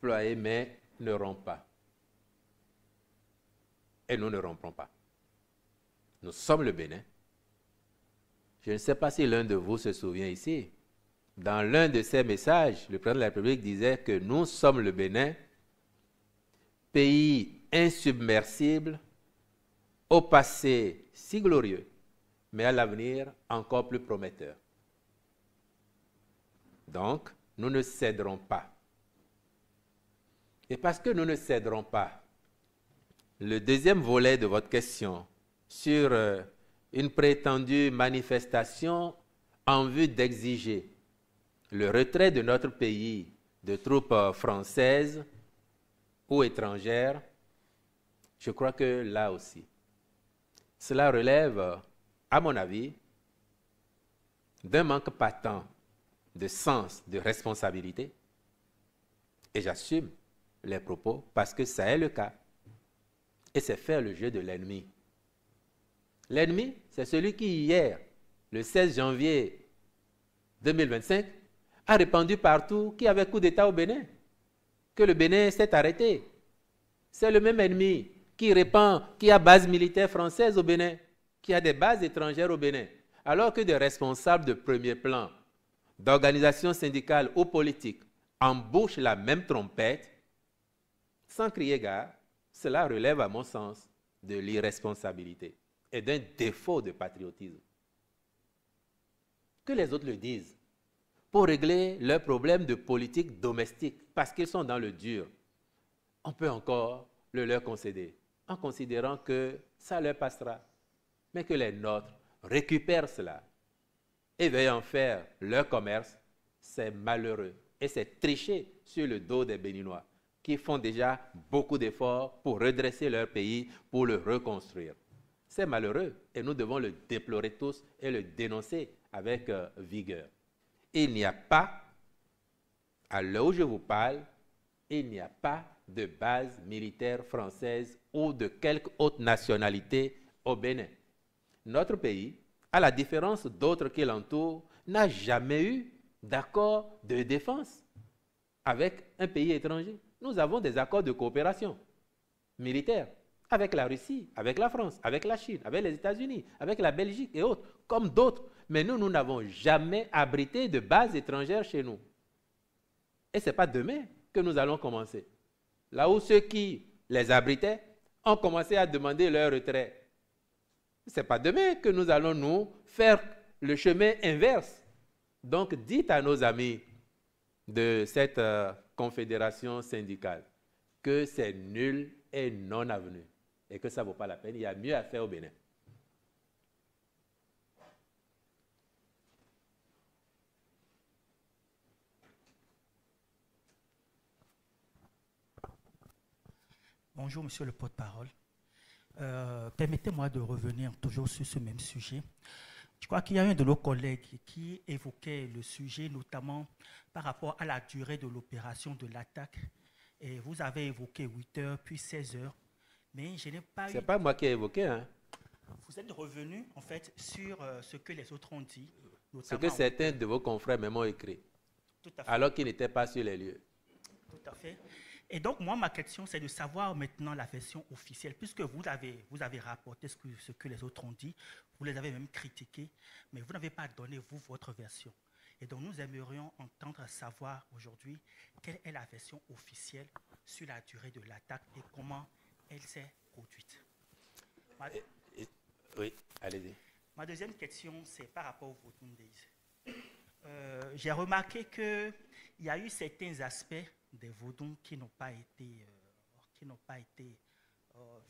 ployer mais ne rompt pas. Et nous ne rompons pas. Nous sommes le Bénin. Je ne sais pas si l'un de vous se souvient ici. Dans l'un de ses messages, le président de la République disait que nous sommes le Bénin, pays insubmersible, au passé si glorieux, mais à l'avenir encore plus prometteur. Donc, nous ne céderons pas. Et parce que nous ne céderons pas, le deuxième volet de votre question sur une prétendue manifestation en vue d'exiger le retrait de notre pays de troupes françaises ou étrangères, je crois que là aussi, cela relève, à mon avis, d'un manque patent de sens, de responsabilité. Et j'assume les propos parce que ça est le cas. Et c'est faire le jeu de l'ennemi. L'ennemi, c'est celui qui, hier, le 16 janvier 2025, a répandu partout qu'il y avait coup d'État au Bénin, que le Bénin s'est arrêté. C'est le même ennemi qui répand qu'il y a base militaire française au Bénin, qu'il y a des bases étrangères au Bénin, alors que des responsables de premier plan, d'organisations syndicales ou politiques, embauchent la même trompette, sans crier gare. Cela relève, à mon sens, de l'irresponsabilité et d'un défaut de patriotisme. Que les autres le disent pour régler leurs problèmes de politique domestique, parce qu'ils sont dans le dur. On peut encore le leur concéder, en considérant que ça leur passera, mais que les nôtres récupèrent cela et veuillent en faire leur commerce, c'est malheureux et c'est tricher sur le dos des Béninois, qui font déjà beaucoup d'efforts pour redresser leur pays, pour le reconstruire. C'est malheureux et nous devons le déplorer tous et le dénoncer avec vigueur. Il n'y a pas, à l'heure où je vous parle, il n'y a pas de base militaire française ou de quelque autre nationalité au Bénin. Notre pays, à la différence d'autres qui l'entourent, n'a jamais eu d'accord de défense avec un pays étranger. Nous avons des accords de coopération militaire avec la Russie, avec la France, avec la Chine, avec les États-Unis, avec la Belgique et autres, comme d'autres. Mais nous n'avons jamais abrité de bases étrangères chez nous. Et ce n'est pas demain que nous allons commencer. Là où ceux qui les abritait, ont commencé à demander leur retrait. Ce n'est pas demain que nous allons nous faire le chemin inverse. Donc, dites à nos amis de cette confédération syndicale que c'est nul et non avenu et que ça ne vaut pas la peine. Il y a mieux à faire au Bénin. Bonjour, monsieur le porte-parole. Permettez-moi de revenir toujours sur ce même sujet. Je crois qu'il y a un de nos collègues qui évoquait le sujet, notamment par rapport à la durée de l'opération de l'attaque. Et vous avez évoqué 8 heures, puis 16 heures. Mais je n'ai pas eu... Ce n'est pas moi qui ai évoqué, hein. Vous êtes revenu, en fait, sur ce que les autres ont dit. Ce que certains de vos confrères m'ont écrit. Tout à fait. Alors qu'ils n'étaient pas sur les lieux. Tout à fait. Et donc, moi, ma question, c'est de savoir maintenant la version officielle, puisque vous avez rapporté ce que les autres ont dit, vous les avez même critiqués, mais vous n'avez pas donné, vous, votre version. Et donc, nous aimerions entendre savoir aujourd'hui quelle est la version officielle sur la durée de l'attaque et comment elle s'est produite. Oui, allez-y. Ma deuxième question, c'est par rapport au Vodun Days. J'ai remarqué qu'il y a eu certains aspects des Vodun qui n'ont pas été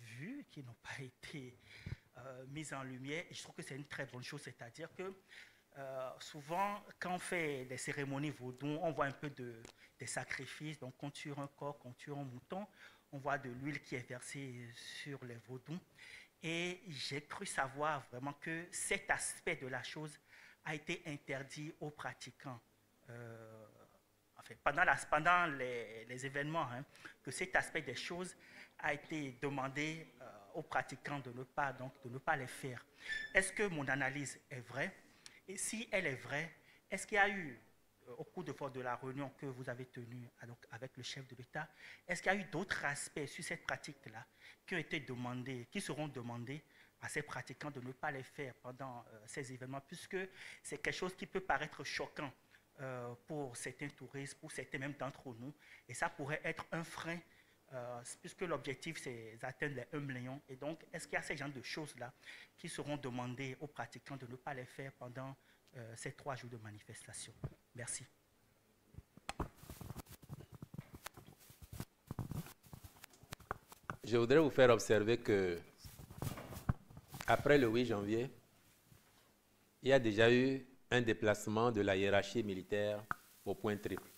vus, qui n'ont pas été mis en lumière. Et je trouve que c'est une très bonne chose, c'est-à-dire que souvent, quand on fait des cérémonies Vodun, on voit un peu des sacrifices. Donc, on tue un corps, on tue un mouton, on voit de l'huile qui est versée sur les Vodun. Et j'ai cru savoir vraiment que cet aspect de la chose a été interdit aux pratiquants. Enfin, pendant les événements, hein, que cet aspect des choses a été demandé aux pratiquants de ne pas les faire. Est-ce que mon analyse est vraie? Et si elle est vraie, est-ce qu'il y a eu, au cours de la réunion que vous avez tenue avec le chef de l'État, est-ce qu'il y a eu d'autres aspects sur cette pratique-là qui ont été demandés, qui seront demandés à ces pratiquants de ne pas les faire pendant ces événements, puisque c'est quelque chose qui peut paraître choquant pour certains touristes, pour certains même d'entre nous, et ça pourrait être un frein, puisque l'objectif c'est d'atteindre les 1 million. Et donc, est-ce qu'il y a ces genres de choses-là qui seront demandées aux pratiquants de ne pas les faire pendant ces 3 jours de manifestation? Merci. Je voudrais vous faire observer que après le 8 janvier, il y a déjà eu un déplacement de la hiérarchie militaire au point triple.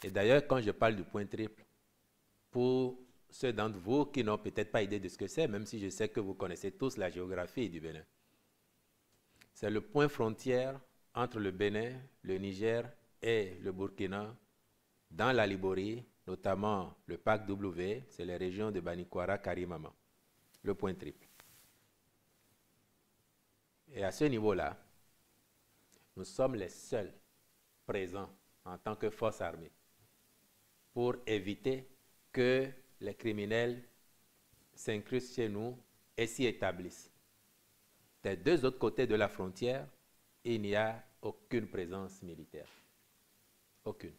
Et d'ailleurs, quand je parle du point triple, pour ceux d'entre vous qui n'ont peut-être pas idée de ce que c'est, même si je sais que vous connaissez tous la géographie du Bénin, c'est le point frontière entre le Bénin, le Niger et le Burkina, dans la Liborie, notamment le Parc W, c'est les régions de Banikwara, Karimama, le point triple. Et à ce niveau-là, nous sommes les seuls présents en tant que force armée pour éviter que les criminels s'incrustent chez nous et s'y établissent. Des 2 autres côtés de la frontière, il n'y a aucune présence militaire. Aucune.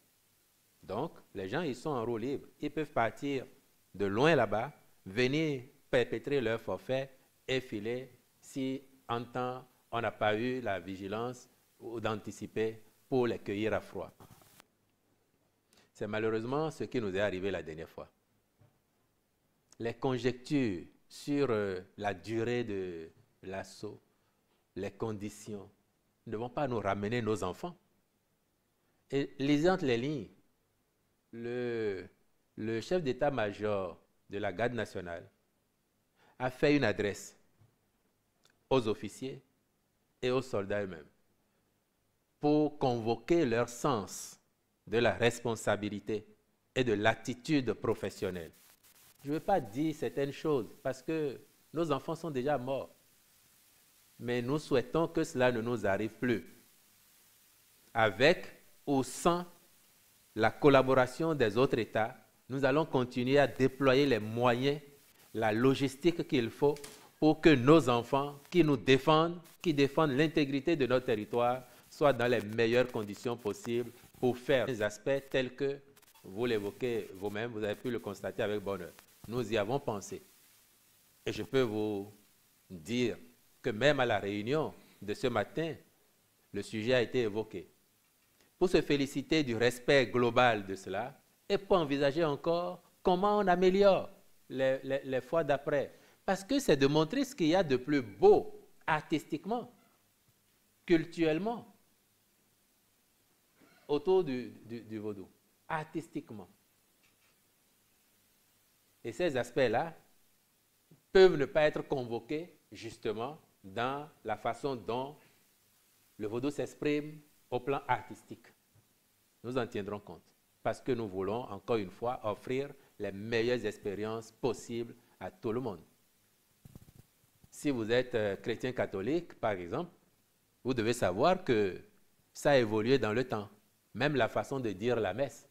Donc, les gens, ils sont en roue libre. Ils peuvent partir de loin là-bas, venir perpétrer leur forfait et filer si en temps on n'a pas eu la vigilance ou d'anticiper pour les cueillir à froid. C'est malheureusement ce qui nous est arrivé la dernière fois. Les conjectures sur la durée de l'assaut, les conditions, ne vont pas nous ramener nos enfants. Et lisant les lignes, le chef d'état-major de la garde nationale a fait une adresse aux officiers et aux soldats eux-mêmes pour convoquer leur sens de la responsabilité et de l'attitude professionnelle. Je ne veux pas dire certaines choses parce que nos enfants sont déjà morts. Mais nous souhaitons que cela ne nous arrive plus. Avec ou sans la collaboration des autres États, nous allons continuer à déployer les moyens, la logistique qu'il faut pour que nos enfants qui nous défendent, qui défendent l'intégrité de notre territoire, soient dans les meilleures conditions possibles pour faire des aspects tels que vous l'évoquez vous-même, vous avez pu le constater avec bonheur. Nous y avons pensé. Et je peux vous dire que même à la réunion de ce matin, le sujet a été évoqué. Pour se féliciter du respect global de cela et pour envisager encore comment on améliore les fois d'après. Parce que c'est de montrer ce qu'il y a de plus beau artistiquement, culturellement, autour du vaudou, artistiquement. Et ces aspects-là peuvent ne pas être convoqués justement dans la façon dont le vaudou s'exprime au plan artistique. Nous en tiendrons compte parce que nous voulons, encore une fois, offrir les meilleures expériences possibles à tout le monde. Si vous êtes chrétien catholique, par exemple, vous devez savoir que ça a évolué dans le temps, même la façon de dire la messe.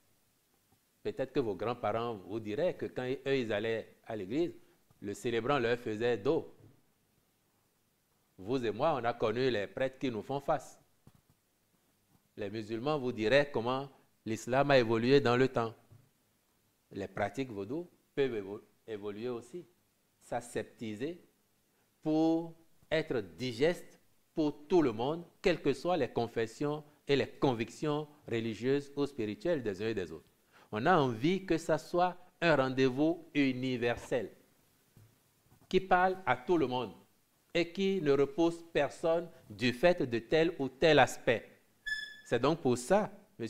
Peut-être que vos grands-parents vous diraient que quand eux, ils allaient à l'église, le célébrant leur faisait dos. Vous et moi, on a connu les prêtres qui nous font face. Les musulmans vous diraient comment l'islam a évolué dans le temps. Les pratiques vaudou peuvent évoluer aussi, s'aseptiser pour être digestes pour tout le monde, quelles que soient les confessions et les convictions religieuses ou spirituelles des uns et des autres. On a envie que ça soit un rendez-vous universel qui parle à tout le monde et qui ne repousse personne du fait de tel ou tel aspect. C'est donc pour ça, M.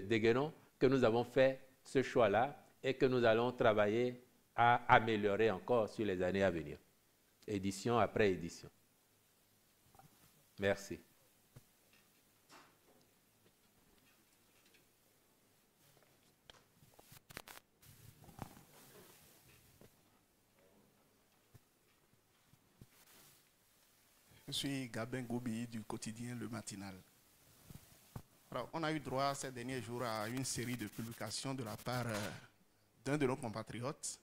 Deguenon, que nous avons fait ce choix-là et que nous allons travailler à améliorer encore sur les années à venir, édition après édition. Merci. Je suis Gabin Goubi du quotidien Le Matinal. Alors, on a eu droit ces derniers jours à une série de publications de la part d'un de nos compatriotes,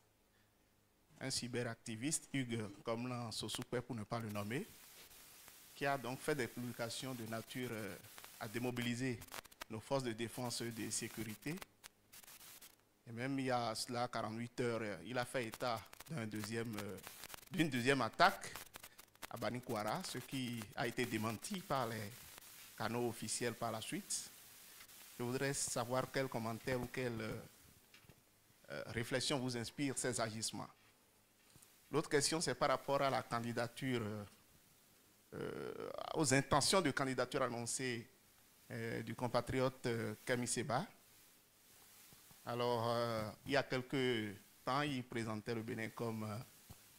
un cyberactiviste, Hugues Komlan Sosukwe pour ne pas le nommer, qui a donc fait des publications de nature à démobiliser nos forces de défense et de sécurité. Et même il y a cela 48 heures, il a fait état d'une deuxième attaque à Banikwara, ce qui a été démenti par les canaux officiels par la suite. Je voudrais savoir quel commentaire ou quelle réflexion vous inspire ces agissements. L'autre question, c'est par rapport à la candidature, aux intentions de candidature annoncées du compatriote Kami Seba. Alors, il y a quelques temps, il présentait le Bénin comme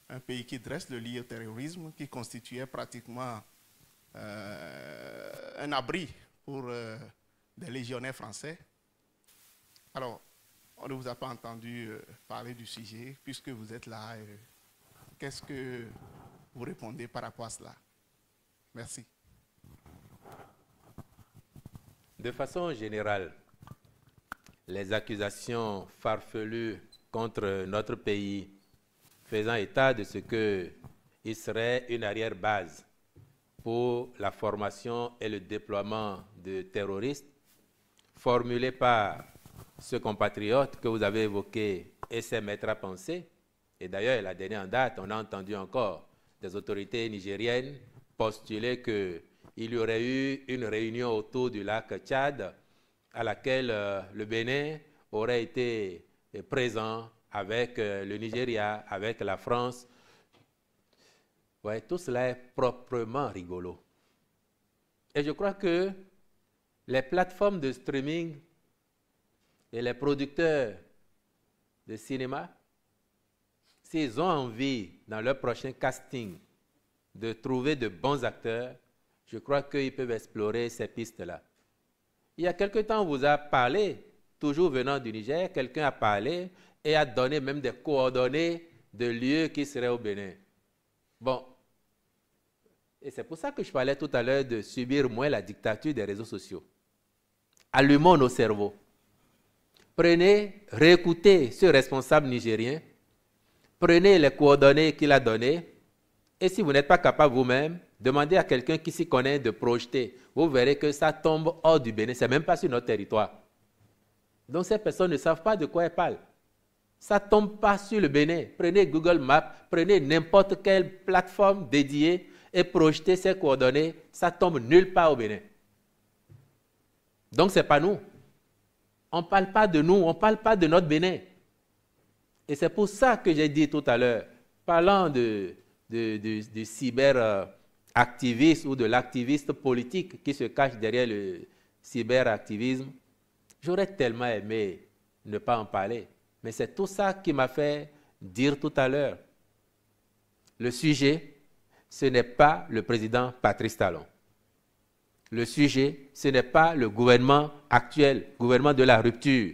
un pays qui dresse le lit au terrorisme, qui constituait pratiquement un abri pour des légionnaires français. Alors, on ne vous a pas entendu parler du sujet, puisque vous êtes là. Qu'est-ce que vous répondez par rapport à cela? Merci. De façon générale, les accusations farfelues contre notre pays faisant état de ce qu'il serait une arrière-base pour la formation et le déploiement de terroristes, formulées par ce compatriote que vous avez évoqué et ses maîtres à penser. Et d'ailleurs, la dernière en date, on a entendu encore des autorités nigériennes postuler qu'il y aurait eu une réunion autour du lac Tchad à laquelle le Bénin aurait été présent avec le Nigeria, avec la France. Ouais, tout cela est proprement rigolo. Et je crois que les plateformes de streaming et les producteurs de cinéma, s'ils ont envie, dans leur prochain casting, de trouver de bons acteurs, je crois qu'ils peuvent explorer ces pistes-là. Il y a quelque temps, on vous a parlé, toujours venant du Niger, quelqu'un a parlé et a donné même des coordonnées de lieux qui seraient au Bénin. Bon, et c'est pour ça que je parlais tout à l'heure de subir moins la dictature des réseaux sociaux. Allumons nos cerveaux. Prenez, réécoutez ce responsable nigérien, prenez les coordonnées qu'il a données, et si vous n'êtes pas capable vous-même, demandez à quelqu'un qui s'y connaît de projeter. Vous verrez que ça tombe hors du Bénin, ce n'est même pas sur notre territoire. Donc ces personnes ne savent pas de quoi elles parlent. Ça ne tombe pas sur le Bénin. Prenez Google Maps, prenez n'importe quelle plateforme dédiée et projetez ces coordonnées, ça tombe nulle part au Bénin. Donc, ce n'est pas nous. On ne parle pas de nous, on ne parle pas de notre Bénin. Et c'est pour ça que j'ai dit tout à l'heure, parlant du cyberactiviste ou de l'activiste politique qui se cache derrière le cyberactivisme, j'aurais tellement aimé ne pas en parler. Mais c'est tout ça qui m'a fait dire tout à l'heure. Le sujet, ce n'est pas le président Patrice Talon. Le sujet, ce n'est pas le gouvernement actuel, gouvernement de la rupture.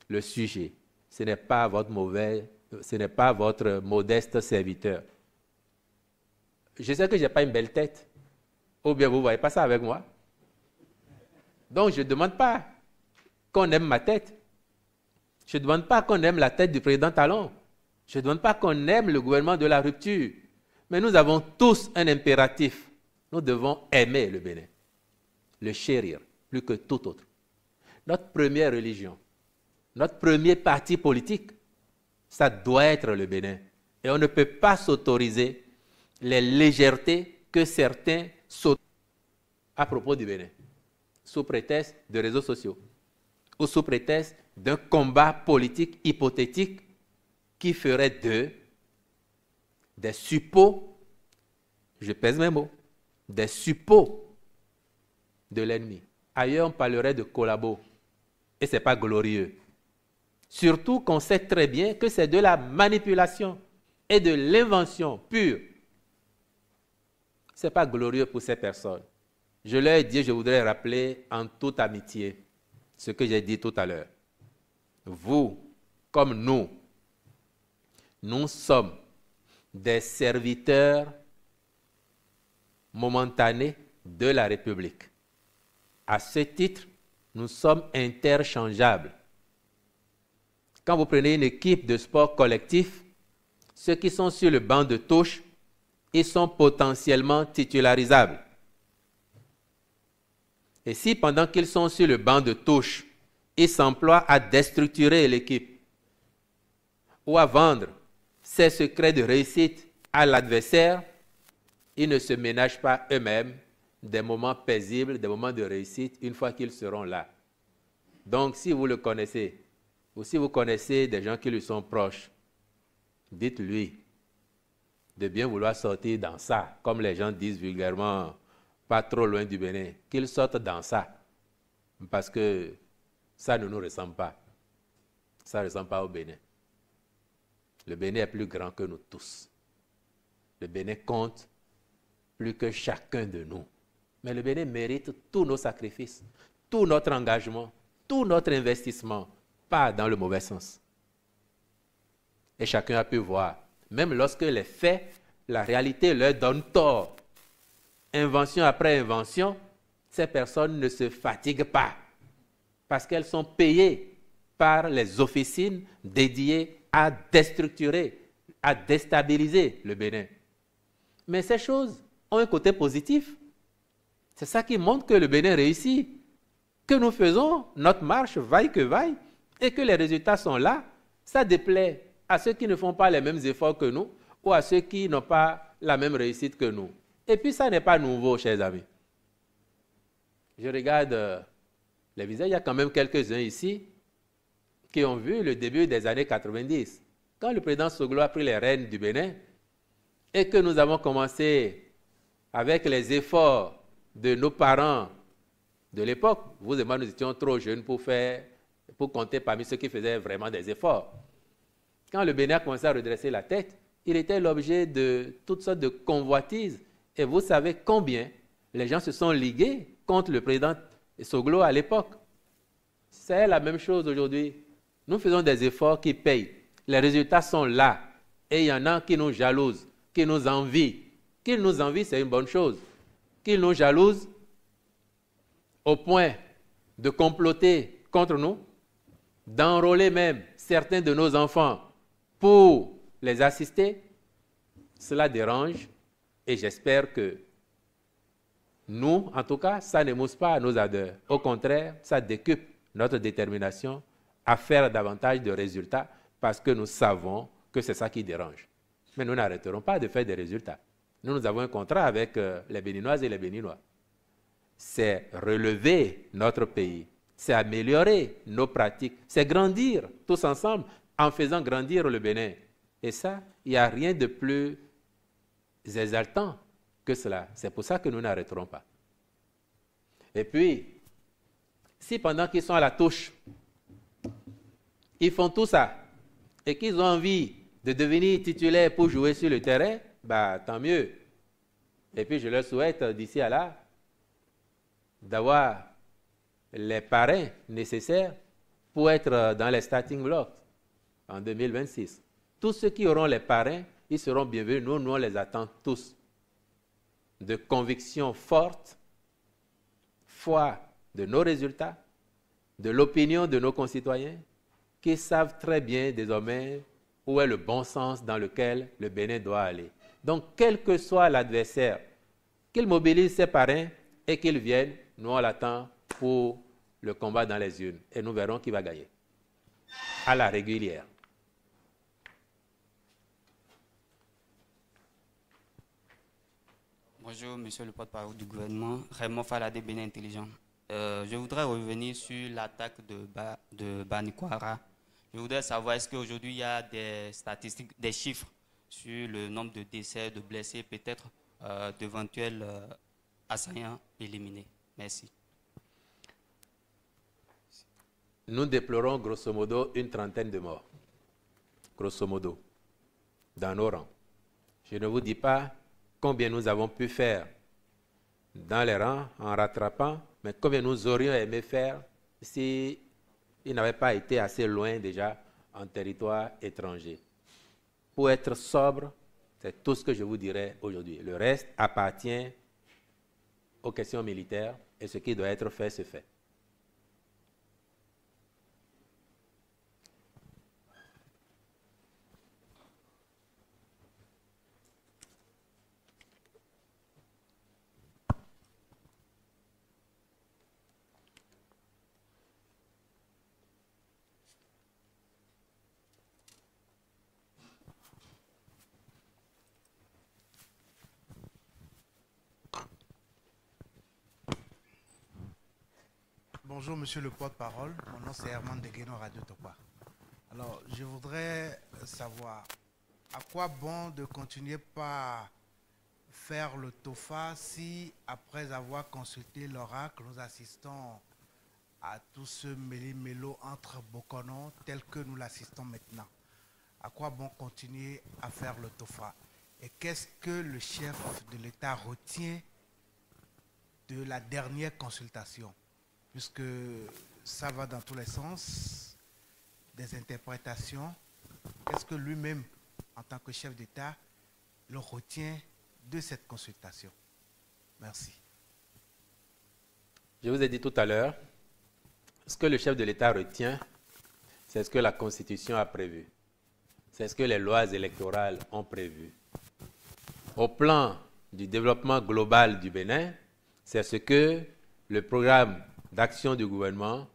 Le sujet, ce n'est pas votre modeste serviteur. Je sais que je n'ai pas une belle tête. Ou bien vous ne voyez pas ça avec moi. Donc je ne demande pas qu'on aime ma tête. Je ne demande pas qu'on aime la tête du président Talon. Je ne demande pas qu'on aime le gouvernement de la rupture. Mais nous avons tous un impératif. Nous devons aimer le Bénin, le chérir plus que tout autre. Notre première religion, notre premier parti politique, ça doit être le Bénin. Et on ne peut pas s'autoriser les légèretés que certains s'autorisent à propos du Bénin, sous prétexte de réseaux sociaux ou sous prétexte d'un combat politique hypothétique qui ferait d'eux des suppôts, je pèse mes mots, des suppôts de l'ennemi. Ailleurs, on parlerait de collabos. Et ce n'est pas glorieux. Surtout qu'on sait très bien que c'est de la manipulation et de l'invention pure. Ce n'est pas glorieux pour ces personnes. Je leur ai dit, je voudrais rappeler en toute amitié ce que j'ai dit tout à l'heure. Vous, comme nous sommes des serviteurs momentanés de la République. À ce titre, nous sommes interchangeables. Quand vous prenez une équipe de sport collectif, ceux qui sont sur le banc de touche, ils sont potentiellement titularisables. Et si pendant qu'ils sont sur le banc de touche, ils s'emploient à déstructurer l'équipe ou à vendre ses secrets de réussite à l'adversaire, ils ne se ménagent pas eux-mêmes des moments paisibles, des moments de réussite une fois qu'ils seront là. Donc, si vous le connaissez, ou si vous connaissez des gens qui lui sont proches, dites-lui de bien vouloir sortir dans ça, comme les gens disent vulgairement, pas trop loin du Bénin, qu'il sorte dans ça, parce que ça ne nous ressemble pas. Ça ne ressemble pas au Bénin. Le Bénin est plus grand que nous tous. Le Bénin compte plus que chacun de nous. Mais le Bénin mérite tous nos sacrifices, tout notre engagement, tout notre investissement, pas dans le mauvais sens. Et chacun a pu voir, même lorsque les faits, la réalité leur donne tort, invention après invention, ces personnes ne se fatiguent pas parce qu'elles sont payées par les officines dédiées à déstructurer, à déstabiliser le Bénin. Mais ces choses ont un côté positif. C'est ça qui montre que le Bénin réussit, que nous faisons notre marche vaille que vaille et que les résultats sont là. Ça déplaît à ceux qui ne font pas les mêmes efforts que nous ou à ceux qui n'ont pas la même réussite que nous. Et puis ça n'est pas nouveau, chers amis. Je regarde les visages, il y a quand même quelques-uns ici qui ont vu le début des années 90, quand le président Soglo a pris les rênes du Bénin et que nous avons commencé avec les efforts de nos parents de l'époque. Vous et moi, nous étions trop jeunes pour compter parmi ceux qui faisaient vraiment des efforts. Quand le Bénin a commencé à redresser la tête, il était l'objet de toutes sortes de convoitises. Et vous savez combien les gens se sont ligués contre le président Soglo à l'époque. C'est la même chose aujourd'hui. Nous faisons des efforts qui payent. Les résultats sont là. Et il y en a qui nous jalousent, qui nous envient. Qu'ils nous envient, c'est une bonne chose. Qu'ils nous jalousent au point de comploter contre nous, d'enrôler même certains de nos enfants pour les assister, cela dérange. Et j'espère que nous, en tout cas, ça n'émousse pas nos ardeurs. Au contraire, ça décuple notre détermination à faire davantage de résultats parce que nous savons que c'est ça qui dérange. Mais nous n'arrêterons pas de faire des résultats. Nous avons un contrat avec les Béninoises et les Béninois. C'est relever notre pays, c'est améliorer nos pratiques, c'est grandir tous ensemble en faisant grandir le Bénin. Et ça, il n'y a rien de plus exaltant que cela. C'est pour ça que nous n'arrêterons pas. Et puis, si pendant qu'ils sont à la touche, ils font tout ça et qu'ils ont envie de devenir titulaires pour jouer sur le terrain, bah, tant mieux. Et puis, je leur souhaite d'ici à là d'avoir les parrains nécessaires pour être dans les starting blocks en 2026. Tous ceux qui auront les parrains, ils seront bienvenus. Nous, on les attend tous. De conviction forte, foi de nos résultats, de l'opinion de nos concitoyens, qui savent très bien désormais où est le bon sens dans lequel le Bénin doit aller. Donc, quel que soit l'adversaire, qu'il mobilise ses parrains et qu'il vienne, nous on l'attend pour le combat dans les urnes. Et nous verrons qui va gagner. À la régulière. Bonjour, monsieur le porte-parole du gouvernement, Raymond Faladé, Bénin Intelligent. Je voudrais revenir sur l'attaque de Banikwara. Je voudrais savoir, est-ce qu'aujourd'hui il y a des statistiques, des chiffres sur le nombre de décès, de blessés, peut-être d'éventuels assaillants éliminés? Merci. Nous déplorons grosso modo une trentaine de morts, grosso modo, dans nos rangs. Je ne vous dis pas combien nous avons pu faire dans les rangs en rattrapant, mais combien nous aurions aimé faire si il n'avait pas été assez loin déjà en territoire étranger. Pour être sobre, c'est tout ce que je vous dirais aujourd'hui. Le reste appartient aux questions militaires et ce qui doit être fait, se fait. Bonjour, monsieur le porte-parole. Mon nom c'est Herman de Guénon, Radio Topa. Alors, je voudrais savoir à quoi bon de continuer par faire le TOFA si, après avoir consulté l'oracle, nous assistons à tout ce méli-mélo entre Bokono tel que nous l'assistons maintenant. À quoi bon continuer à faire le TOFA? Et qu'est-ce que le chef de l'État retient de la dernière consultation? Puisque ça va dans tous les sens, des interprétations. Qu'est-ce que lui-même, en tant que chef d'État, le retient de cette consultation? Merci. Je vous ai dit tout à l'heure, ce que le chef de l'État retient, c'est ce que la Constitution a prévu. C'est ce que les lois électorales ont prévu. Au plan du développement global du Bénin, c'est ce que le programme d'action du gouvernement,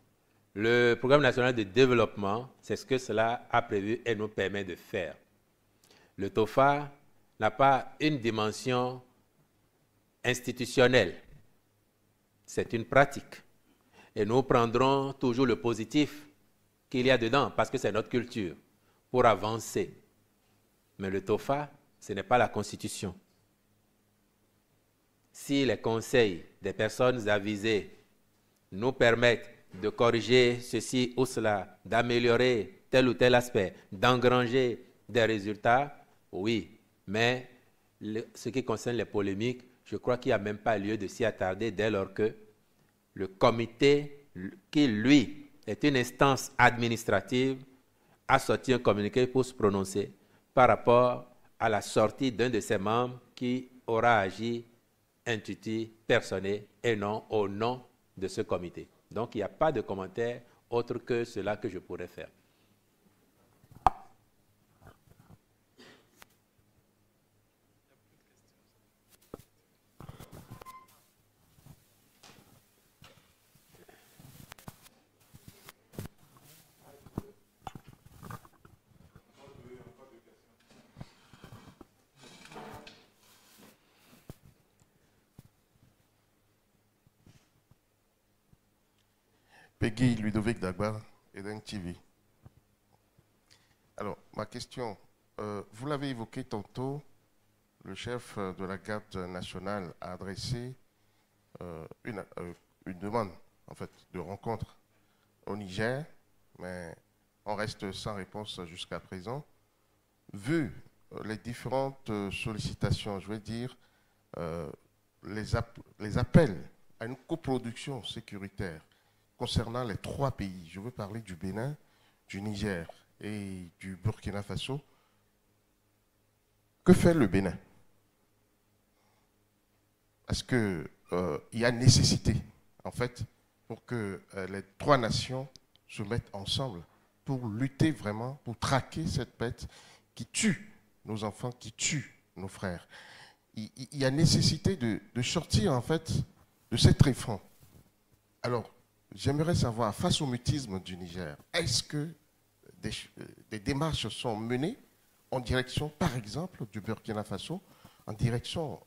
le programme national de développement, c'est ce que cela a prévu et nous permet de faire. Le TOFA n'a pas une dimension institutionnelle, c'est une pratique. Et nous prendrons toujours le positif qu'il y a dedans, parce que c'est notre culture, pour avancer. Mais le TOFA, ce n'est pas la Constitution. Si les conseils des personnes avisées nous permettent de corriger ceci ou cela, d'améliorer tel ou tel aspect, d'engranger des résultats, oui. Mais ce qui concerne les polémiques, je crois qu'il n'y a même pas lieu de s'y attarder dès lors que le comité, qui lui est une instance administrative, a sorti un communiqué pour se prononcer par rapport à la sortie d'un de ses membres qui aura agi intuitif, personné et non au nom de ce comité. Donc, il n'y a pas de commentaire autre que cela que je pourrais faire. Peggy Ludovic Dagba, Eden TV. Alors, ma question, vous l'avez évoqué tantôt, le chef de la garde nationale a adressé une demande, en fait, de rencontre au Niger, mais on reste sans réponse jusqu'à présent. Vu les différentes sollicitations, je veux dire, les appels à une coproduction sécuritaire concernant les 3 pays, je veux parler du Bénin, du Niger et du Burkina Faso, que fait le Bénin? Est-ce qu'il y a nécessité, en fait, pour que les 3 nations se mettent ensemble pour lutter vraiment, pour traquer cette bête qui tue nos enfants, qui tue nos frères? Il y a nécessité de sortir, en fait, de cette réforme. Alors, j'aimerais savoir, face au mutisme du Niger, est-ce que des démarches sont menées en direction, par exemple, du Burkina Faso, en direction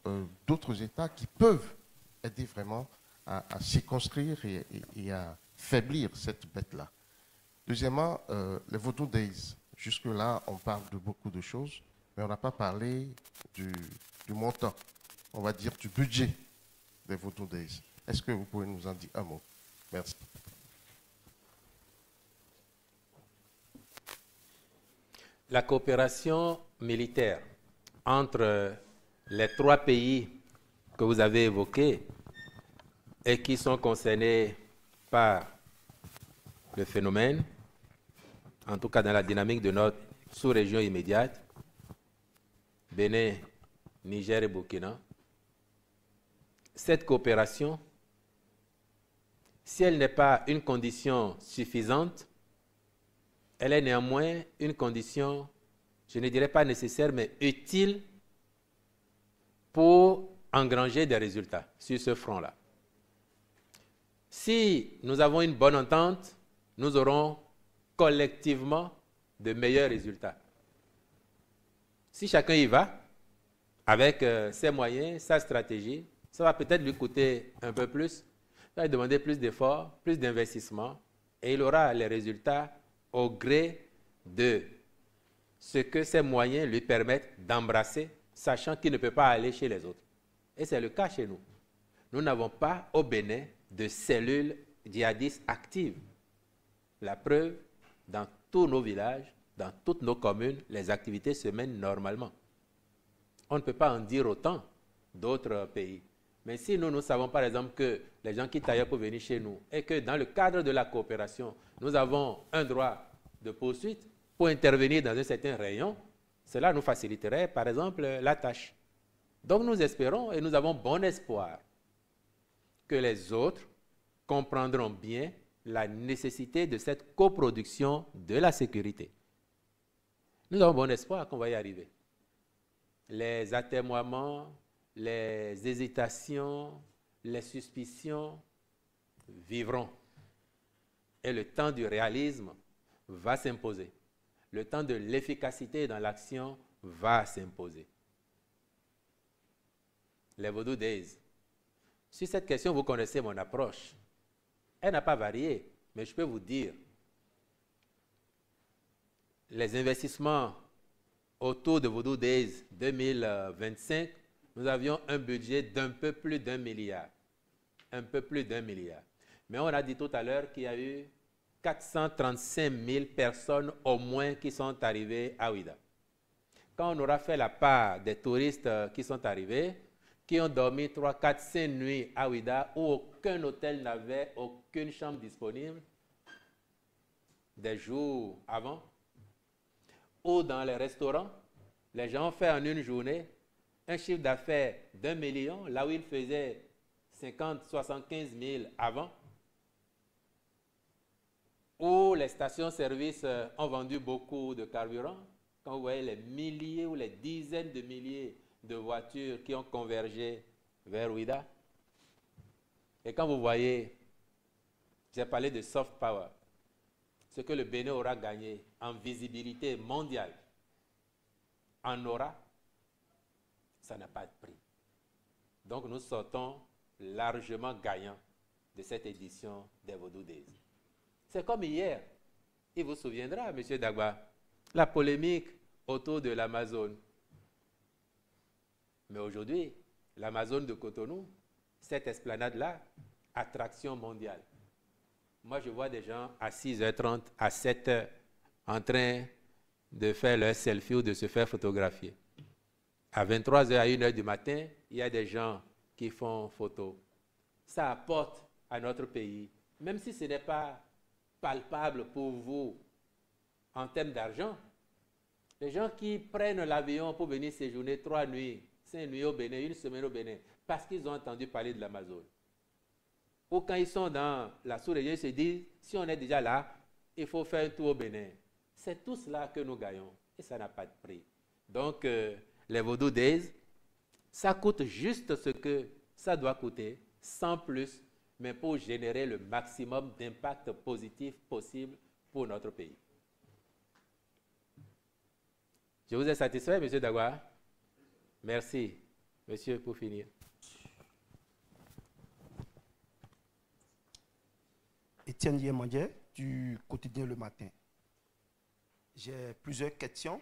d'autres États qui peuvent aider vraiment à circonscrire et à faiblir cette bête-là? Deuxièmement, les Vodou Days. Jusque-là, on parle de beaucoup de choses, mais on n'a pas parlé du montant, on va dire du budget des Vodou Days. Est-ce que vous pouvez nous en dire un mot? Merci. La coopération militaire entre les 3 pays que vous avez évoqués et qui sont concernés par le phénomène, en tout cas dans la dynamique de notre sous-région immédiate, Bénin, Niger et Burkina, cette coopération, si elle n'est pas une condition suffisante, elle est néanmoins une condition, je ne dirais pas nécessaire, mais utile pour engranger des résultats sur ce front-là. Si nous avons une bonne entente, nous aurons collectivement de meilleurs résultats. Si chacun y va, avec ses moyens, sa stratégie, ça va peut-être lui coûter un peu plus, ça va lui demander plus d'efforts, plus d'investissement, et il aura les résultats au gré de ce que ses moyens lui permettent d'embrasser, sachant qu'il ne peut pas aller chez les autres. Et c'est le cas chez nous. Nous n'avons pas au Bénin de cellules djihadistes actives. La preuve, dans tous nos villages, dans toutes nos communes, les activités se mènent normalement. On ne peut pas en dire autant d'autres pays. Mais si nous savons par exemple que les gens quittent ailleurs pour venir chez nous et que dans le cadre de la coopération, nous avons un droit de poursuite pour intervenir dans un certain rayon, cela nous faciliterait par exemple la tâche. Donc nous espérons et nous avons bon espoir que les autres comprendront bien la nécessité de cette coproduction de la sécurité. Nous avons bon espoir qu'on va y arriver. Les atermoiements, les hésitations, les suspicions vivront. Et le temps du réalisme va s'imposer. Le temps de l'efficacité dans l'action va s'imposer. Les Vodou Days. Sur cette question, vous connaissez mon approche. Elle n'a pas varié, mais je peux vous dire, les investissements autour de Vodou Days 2025, nous avions un budget d'un peu plus d'1 milliard. Un peu plus d'1 milliard. Mais on a dit tout à l'heure qu'il y a eu 435 000 personnes au moins qui sont arrivées à Ouida. Quand on aura fait la part des touristes qui sont arrivés, qui ont dormi 3, 4, 5 nuits à Ouida, où aucun hôtel n'avait aucune chambre disponible, des jours avant, ou dans les restaurants, les gens ont fait en une journée un chiffre d'affaires d'1 million, là où ils faisaient 50, 75 000 avant, où les stations-service ont vendu beaucoup de carburant. Quand vous voyez les milliers ou les dizaines de milliers de voitures qui ont convergé vers Ouida, et quand vous voyez, j'ai parlé de soft power, ce que le Bénin aura gagné en visibilité mondiale, en aura, ça n'a pas de prix. Donc nous sortons largement gagnants de cette édition des Vodou Days. C'est comme hier. Il vous souviendra, M. Dagba, la polémique autour de l'Amazone. Mais aujourd'hui, l'Amazone de Cotonou, cette esplanade-là, attraction mondiale. Moi, je vois des gens à 6h30, à 7h, en train de faire leur selfie ou de se faire photographier. À 23h, à 1h du matin, il y a des gens qui font photo. Ça apporte à notre pays, même si ce n'est pas palpable pour vous en termes d'argent. Les gens qui prennent l'avion pour venir séjourner 3 nuits, 5 nuits au Bénin, 1 semaine au Bénin, parce qu'ils ont entendu parler de l'Amazone. Ou quand ils sont dans la sous-région, ils se disent, si on est déjà là, il faut faire un tour au Bénin. C'est tout cela que nous gagnons et ça n'a pas de prix. Donc, les Vodou Days, ça coûte juste ce que ça doit coûter, sans plus, mais pour générer le maximum d'impact positif possible pour notre pays. Je vous ai satisfait, M. Dagba? Merci. Monsieur, pour finir. Étienne Yemandje du quotidien Le Matin. J'ai plusieurs questions.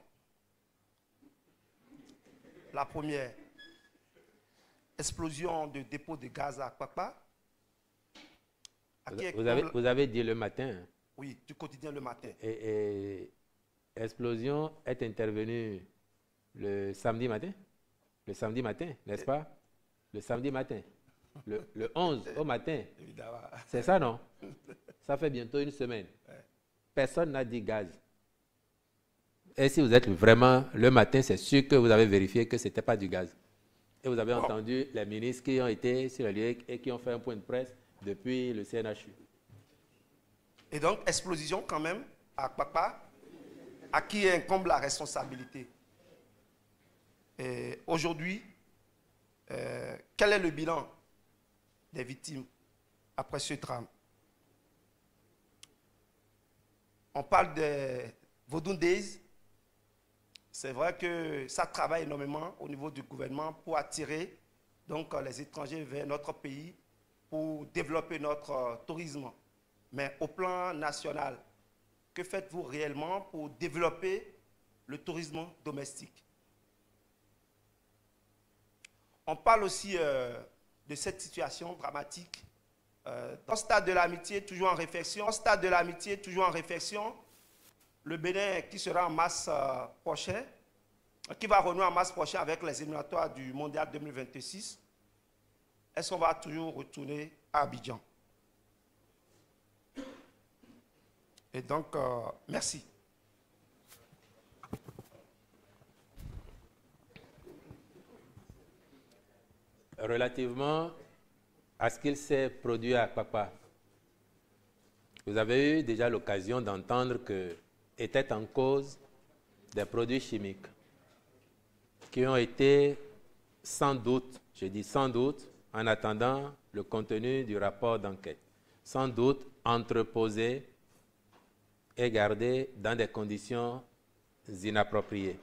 La première, explosion de dépôt de gaz à Kpakpa. Vous avez dit Le Matin. Hein? Oui, du quotidien Le Matin. Et explosion est intervenue le samedi matin? Le samedi matin, n'est-ce pas? Le samedi matin. Le 11 au matin. C'est ça, non? Ça fait bientôt 1 semaine. Personne n'a dit gaz. Et si vous êtes vraiment le matin, c'est sûr que vous avez vérifié que ce n'était pas du gaz. Et vous avez entendu les ministres qui ont été sur le lieu et qui ont fait un point de presse depuis le CNHU. Et donc, explosion quand même à Kpakpa, à qui incombe la responsabilité. Aujourd'hui, quel est le bilan des victimes après ce drame? On parle des Vodou Days. C'est vrai que ça travaille énormément au niveau du gouvernement pour attirer donc, les étrangers vers notre pays pour développer notre tourisme. Mais au plan national, que faites-vous réellement pour développer le tourisme domestique? On parle aussi de cette situation dramatique. Dans le stade de l'amitié, toujours en réflexion. Le Bénin qui sera en mars prochain, qui va renouer en mars prochain avec les éliminatoires du Mondial 2026. Est-ce qu'on va toujours retourner à Abidjan? Et donc, merci. Relativement à ce qu'il s'est produit à Kpakpa, vous avez eu déjà l'occasion d'entendre que étaient en cause des produits chimiques qui ont été sans doute, je dis sans doute, en attendant le contenu du rapport d'enquête, sans doute entreposés et gardés dans des conditions inappropriées.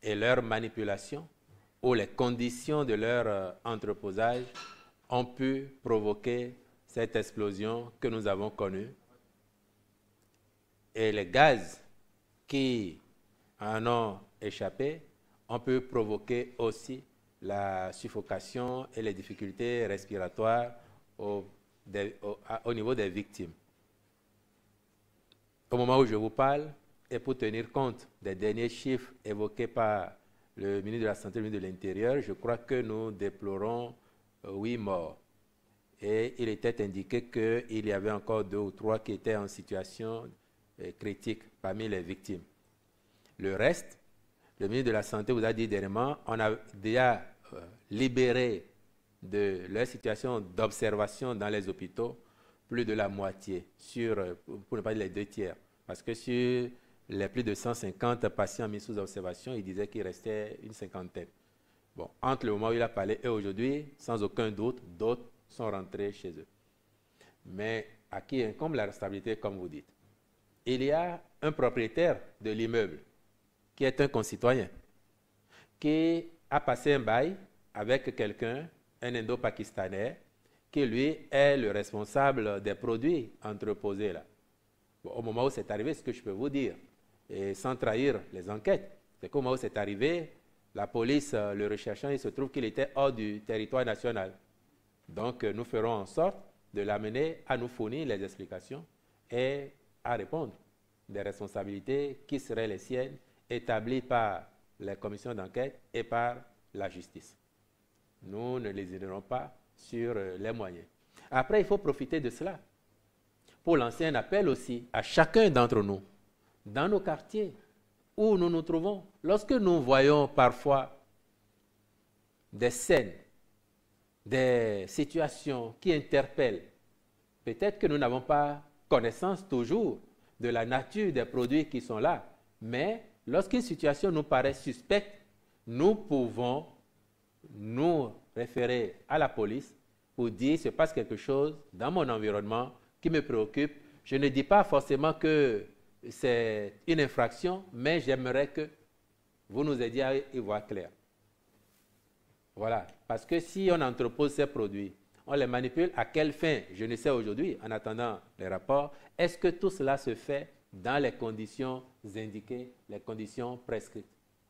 Et leur manipulation ou les conditions de leur entreposage ont pu provoquer cette explosion que nous avons connue. Et les gaz qui en ont échappé ont pu provoquer aussi la suffocation et les difficultés respiratoires au niveau des victimes. Au moment où je vous parle, et pour tenir compte des derniers chiffres évoqués par le ministre de la Santé et le ministre de l'Intérieur, je crois que nous déplorons 8 morts. Et il était indiqué qu'il y avait encore 2 ou 3 qui étaient en situation critique parmi les victimes. Le reste, le ministre de la Santé vous a dit dernièrement, on a déjà libéré de leur situation d'observation dans les hôpitaux plus de la moitié, pour ne pas dire les 2 tiers. Parce que sur les plus de 150 patients mis sous observation, il disait qu'il restait une 50aine. Bon, entre le moment où il a parlé et aujourd'hui, sans aucun doute, d'autres sont rentrés chez eux. Mais à qui incombe la responsabilité, comme vous dites? Il y a un propriétaire de l'immeuble qui est un concitoyen, qui a passé un bail avec quelqu'un, un Indo-Pakistanais, qui lui est le responsable des produits entreposés là. Bon, au moment où c'est arrivé, ce que je peux vous dire, et sans trahir les enquêtes, c'est qu'au moment où c'est arrivé, la police, le recherchant, il se trouve qu'il était hors du territoire national. Donc, nous ferons en sorte de l'amener à nous fournir les explications et à répondre des responsabilités qui seraient les siennes, établies par les commissions d'enquête et par la justice. Nous ne les ignorons pas sur les moyens. Après, il faut profiter de cela pour lancer un appel aussi à chacun d'entre nous, dans nos quartiers où nous nous trouvons. Lorsque nous voyons parfois des scènes, des situations qui interpellent, peut-être que nous n'avons pas connaissance toujours de la nature des produits qui sont là, mais lorsqu'une situation nous paraît suspecte, nous pouvons nous référer à la police pour dire qu'il se passe quelque chose dans mon environnement qui me préoccupe. Je ne dis pas forcément que c'est une infraction, mais j'aimerais que vous nous aidiez à y voir clair. Voilà, parce que si on entrepose ces produits, on les manipule, à quelle fin? Je ne sais aujourd'hui, en attendant les rapports, est-ce que tout cela se fait dans les conditions indiquées, les conditions prescrites?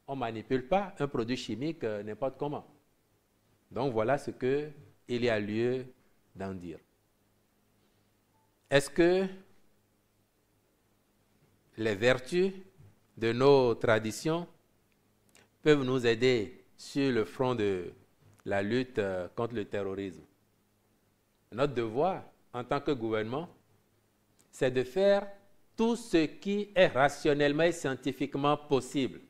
On ne manipule pas un produit chimique n'importe comment. Donc voilà ce qu'il y a lieu d'en dire. Est-ce que les vertus de nos traditions peuvent nous aider sur le front de la lutte contre le terrorisme? Notre devoir, en tant que gouvernement, c'est de faire tout ce qui est rationnellement et scientifiquement possible.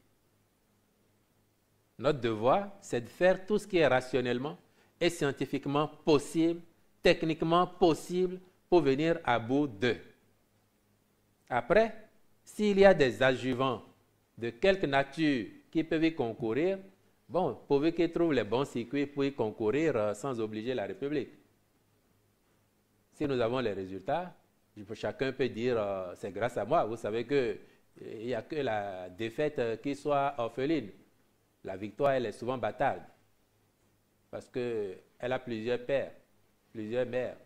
Notre devoir, c'est de faire tout ce qui est rationnellement et scientifiquement possible, techniquement possible, pour venir à bout d'eux. Après, s'il y a des adjuvants de quelque nature qui peuvent y concourir, bon, pourvu qu'ils trouvent les bons circuits pour y concourir sans obliger la République. Si nous avons les résultats, chacun peut dire c'est grâce à moi. Vous savez qu'il n'y a que la défaite qui soit orpheline. La victoire, elle est souvent bâtarde. Parce qu'elle a plusieurs pères, plusieurs mères.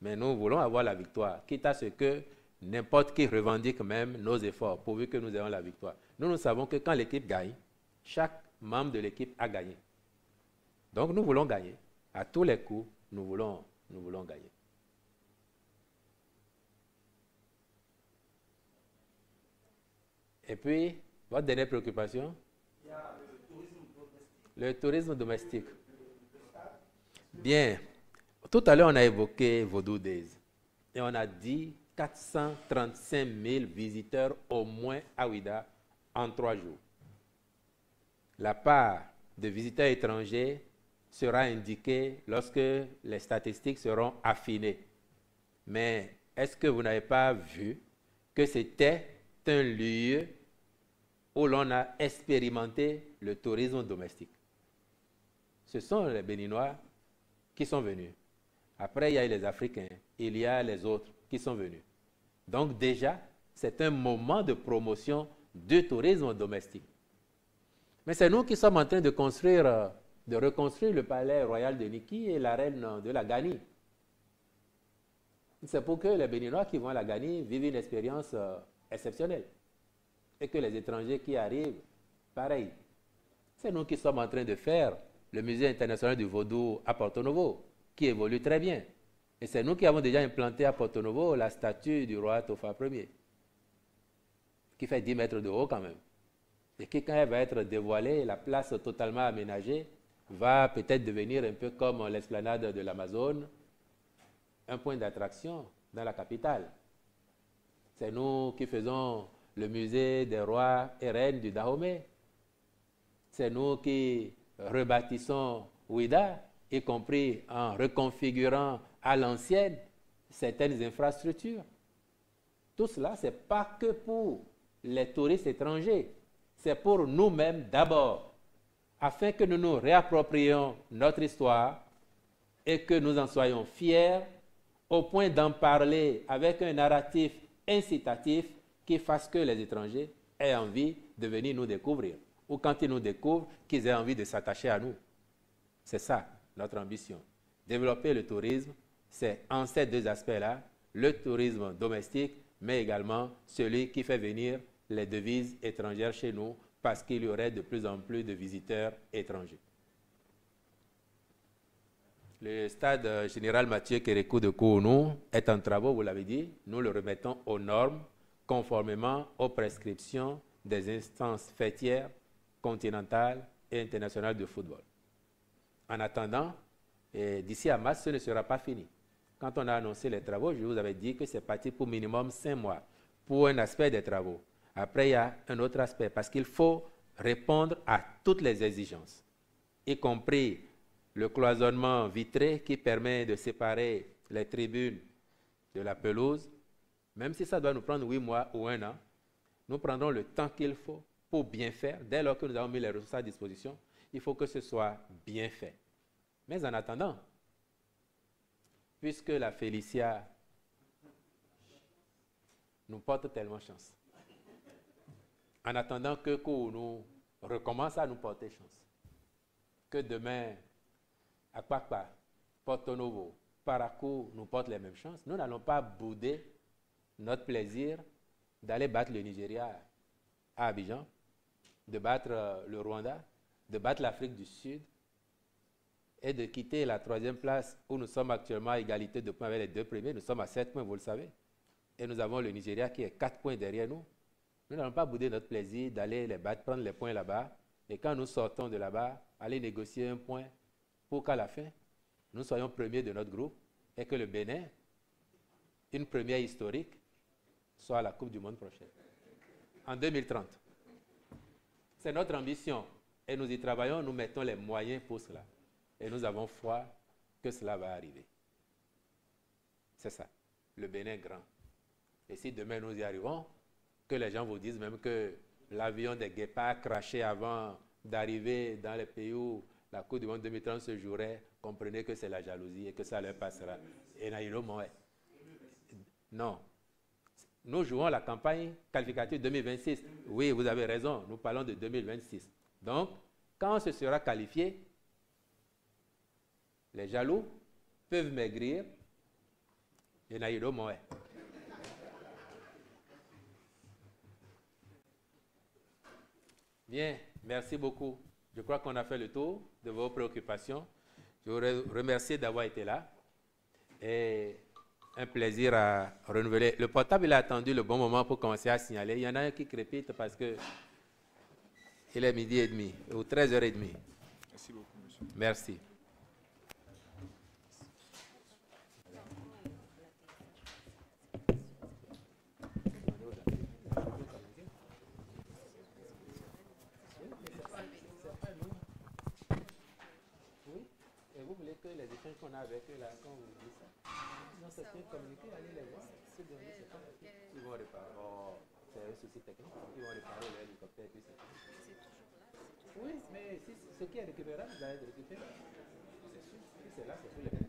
Mais nous voulons avoir la victoire, quitte à ce que n'importe qui revendique même nos efforts, pourvu que nous ayons la victoire. Nous savons que quand l'équipe gagne, chaque membre de l'équipe a gagné. Donc nous voulons gagner. À tous les coups, nous voulons gagner. Et puis, votre dernière préoccupation? Il y a le tourisme domestique. Bien. Tout à l'heure, on a évoqué Vodou Days. Et on a dit 435 000 visiteurs au moins à Ouidah en 3 jours. La part de visiteurs étrangers sera indiquée lorsque les statistiques seront affinées. Mais est-ce que vous n'avez pas vu que c'était un lieu où l'on a expérimenté le tourisme domestique? Ce sont les Béninois qui sont venus. Après, il y a les Africains, il y a les autres qui sont venus. Donc déjà, c'est un moment de promotion du tourisme domestique. Mais c'est nous qui sommes en train de reconstruire le palais royal de Niki et la reine de la Gani. C'est pour que les Béninois qui vont à la Gani vivent une expérience exceptionnelle. Et que les étrangers qui arrivent, pareil. C'est nous qui sommes en train de faire le musée international du Vaudou à Porto Novo, qui évolue très bien. Et c'est nous qui avons déjà implanté à Porto Novo la statue du roi Tofa Ier, qui fait 10 mètres de haut quand même. Et qui, quand elle va être dévoilée, la place totalement aménagée, va peut-être devenir un peu comme l'esplanade de l'Amazone, un point d'attraction dans la capitale. C'est nous qui faisons le musée des rois et reines du Dahomey. C'est nous qui rebâtissons Ouidah, y compris en reconfigurant à l'ancienne certaines infrastructures. Tout cela, ce n'est pas que pour les touristes étrangers, c'est pour nous-mêmes d'abord, afin que nous nous réapproprions notre histoire et que nous en soyons fiers au point d'en parler avec un narratif incitatif qui fasse que les étrangers aient envie de venir nous découvrir, ou quand ils nous découvrent, qu'ils aient envie de s'attacher à nous. C'est ça notre ambition. Développer le tourisme, c'est en ces deux aspects-là, le tourisme domestique, mais également celui qui fait venir les devises étrangères chez nous parce qu'il y aurait de plus en plus de visiteurs étrangers. Le stade général Mathieu Kérékou de Kounou est en travaux, vous l'avez dit. Nous le remettons aux normes conformément aux prescriptions des instances faîtières, continentales et internationales de football. En attendant, d'ici à mars, ce ne sera pas fini. Quand on a annoncé les travaux, je vous avais dit que c'est parti pour minimum 5 mois pour un aspect des travaux. Après, il y a un autre aspect parce qu'il faut répondre à toutes les exigences, y compris le cloisonnement vitré qui permet de séparer les tribunes de la pelouse. Même si ça doit nous prendre 8 mois ou 1 an, nous prendrons le temps qu'il faut pour bien faire. Dès lors que nous avons mis les ressources à disposition, il faut que ce soit bien fait. Mais en attendant, puisque la Félicia nous porte tellement chance, en attendant que Kounou recommence à nous porter chance, que demain, Akpakpa, Porto Novo, Parakou nous portent les mêmes chances, nous n'allons pas bouder notre plaisir d'aller battre le Nigeria à Abidjan, de battre le Rwanda, de battre l'Afrique du Sud et de quitter la 3e place où nous sommes actuellement à égalité de points avec les 2 premiers. Nous sommes à 7 points, vous le savez. Et nous avons le Nigeria qui est 4 points derrière nous. Nous n'allons pas bouder notre plaisir d'aller les battre, prendre les points là-bas. Et quand nous sortons de là-bas, aller négocier un point pour qu'à la fin, nous soyons premiers de notre groupe et que le Bénin, une première historique, soit à la Coupe du Monde prochaine, en 2030. C'est notre ambition et nous y travaillons, nous mettons les moyens pour cela. Et nous avons foi que cela va arriver. C'est ça, le Bénin grand. Et si demain nous y arrivons, que les gens vous disent même que l'avion des guépards a craché avant d'arriver dans les pays où la Coupe du Monde 2030 se jouerait, comprenez que c'est la jalousie et que ça leur passera. Et non. Nous jouons la campagne qualificative 2026. Oui, vous avez raison, nous parlons de 2026. Donc, quand on se sera qualifié, les jaloux peuvent maigrir. Et Naïdo Moé. Bien, merci beaucoup. Je crois qu'on a fait le tour de vos préoccupations. Je vous remercie d'avoir été là. Et un plaisir à renouveler. Le portable, il a attendu le bon moment pour commencer à signaler. Il y en a un qui crépite parce que il est 12h30 ou 13h30. Merci beaucoup, monsieur. Merci. Les échanges qu'on a avec eux là, quand vous dites ça, non, c'est une communiqué, allez les voir. Ils vont réparer. Oh, c'est un souci technique. Ils vont réparer l'hélicoptère et puis c'est tout. Oui, mais si ce qui est récupérable va être récupéré. C'est sûr. Si c'est là, c'est tous les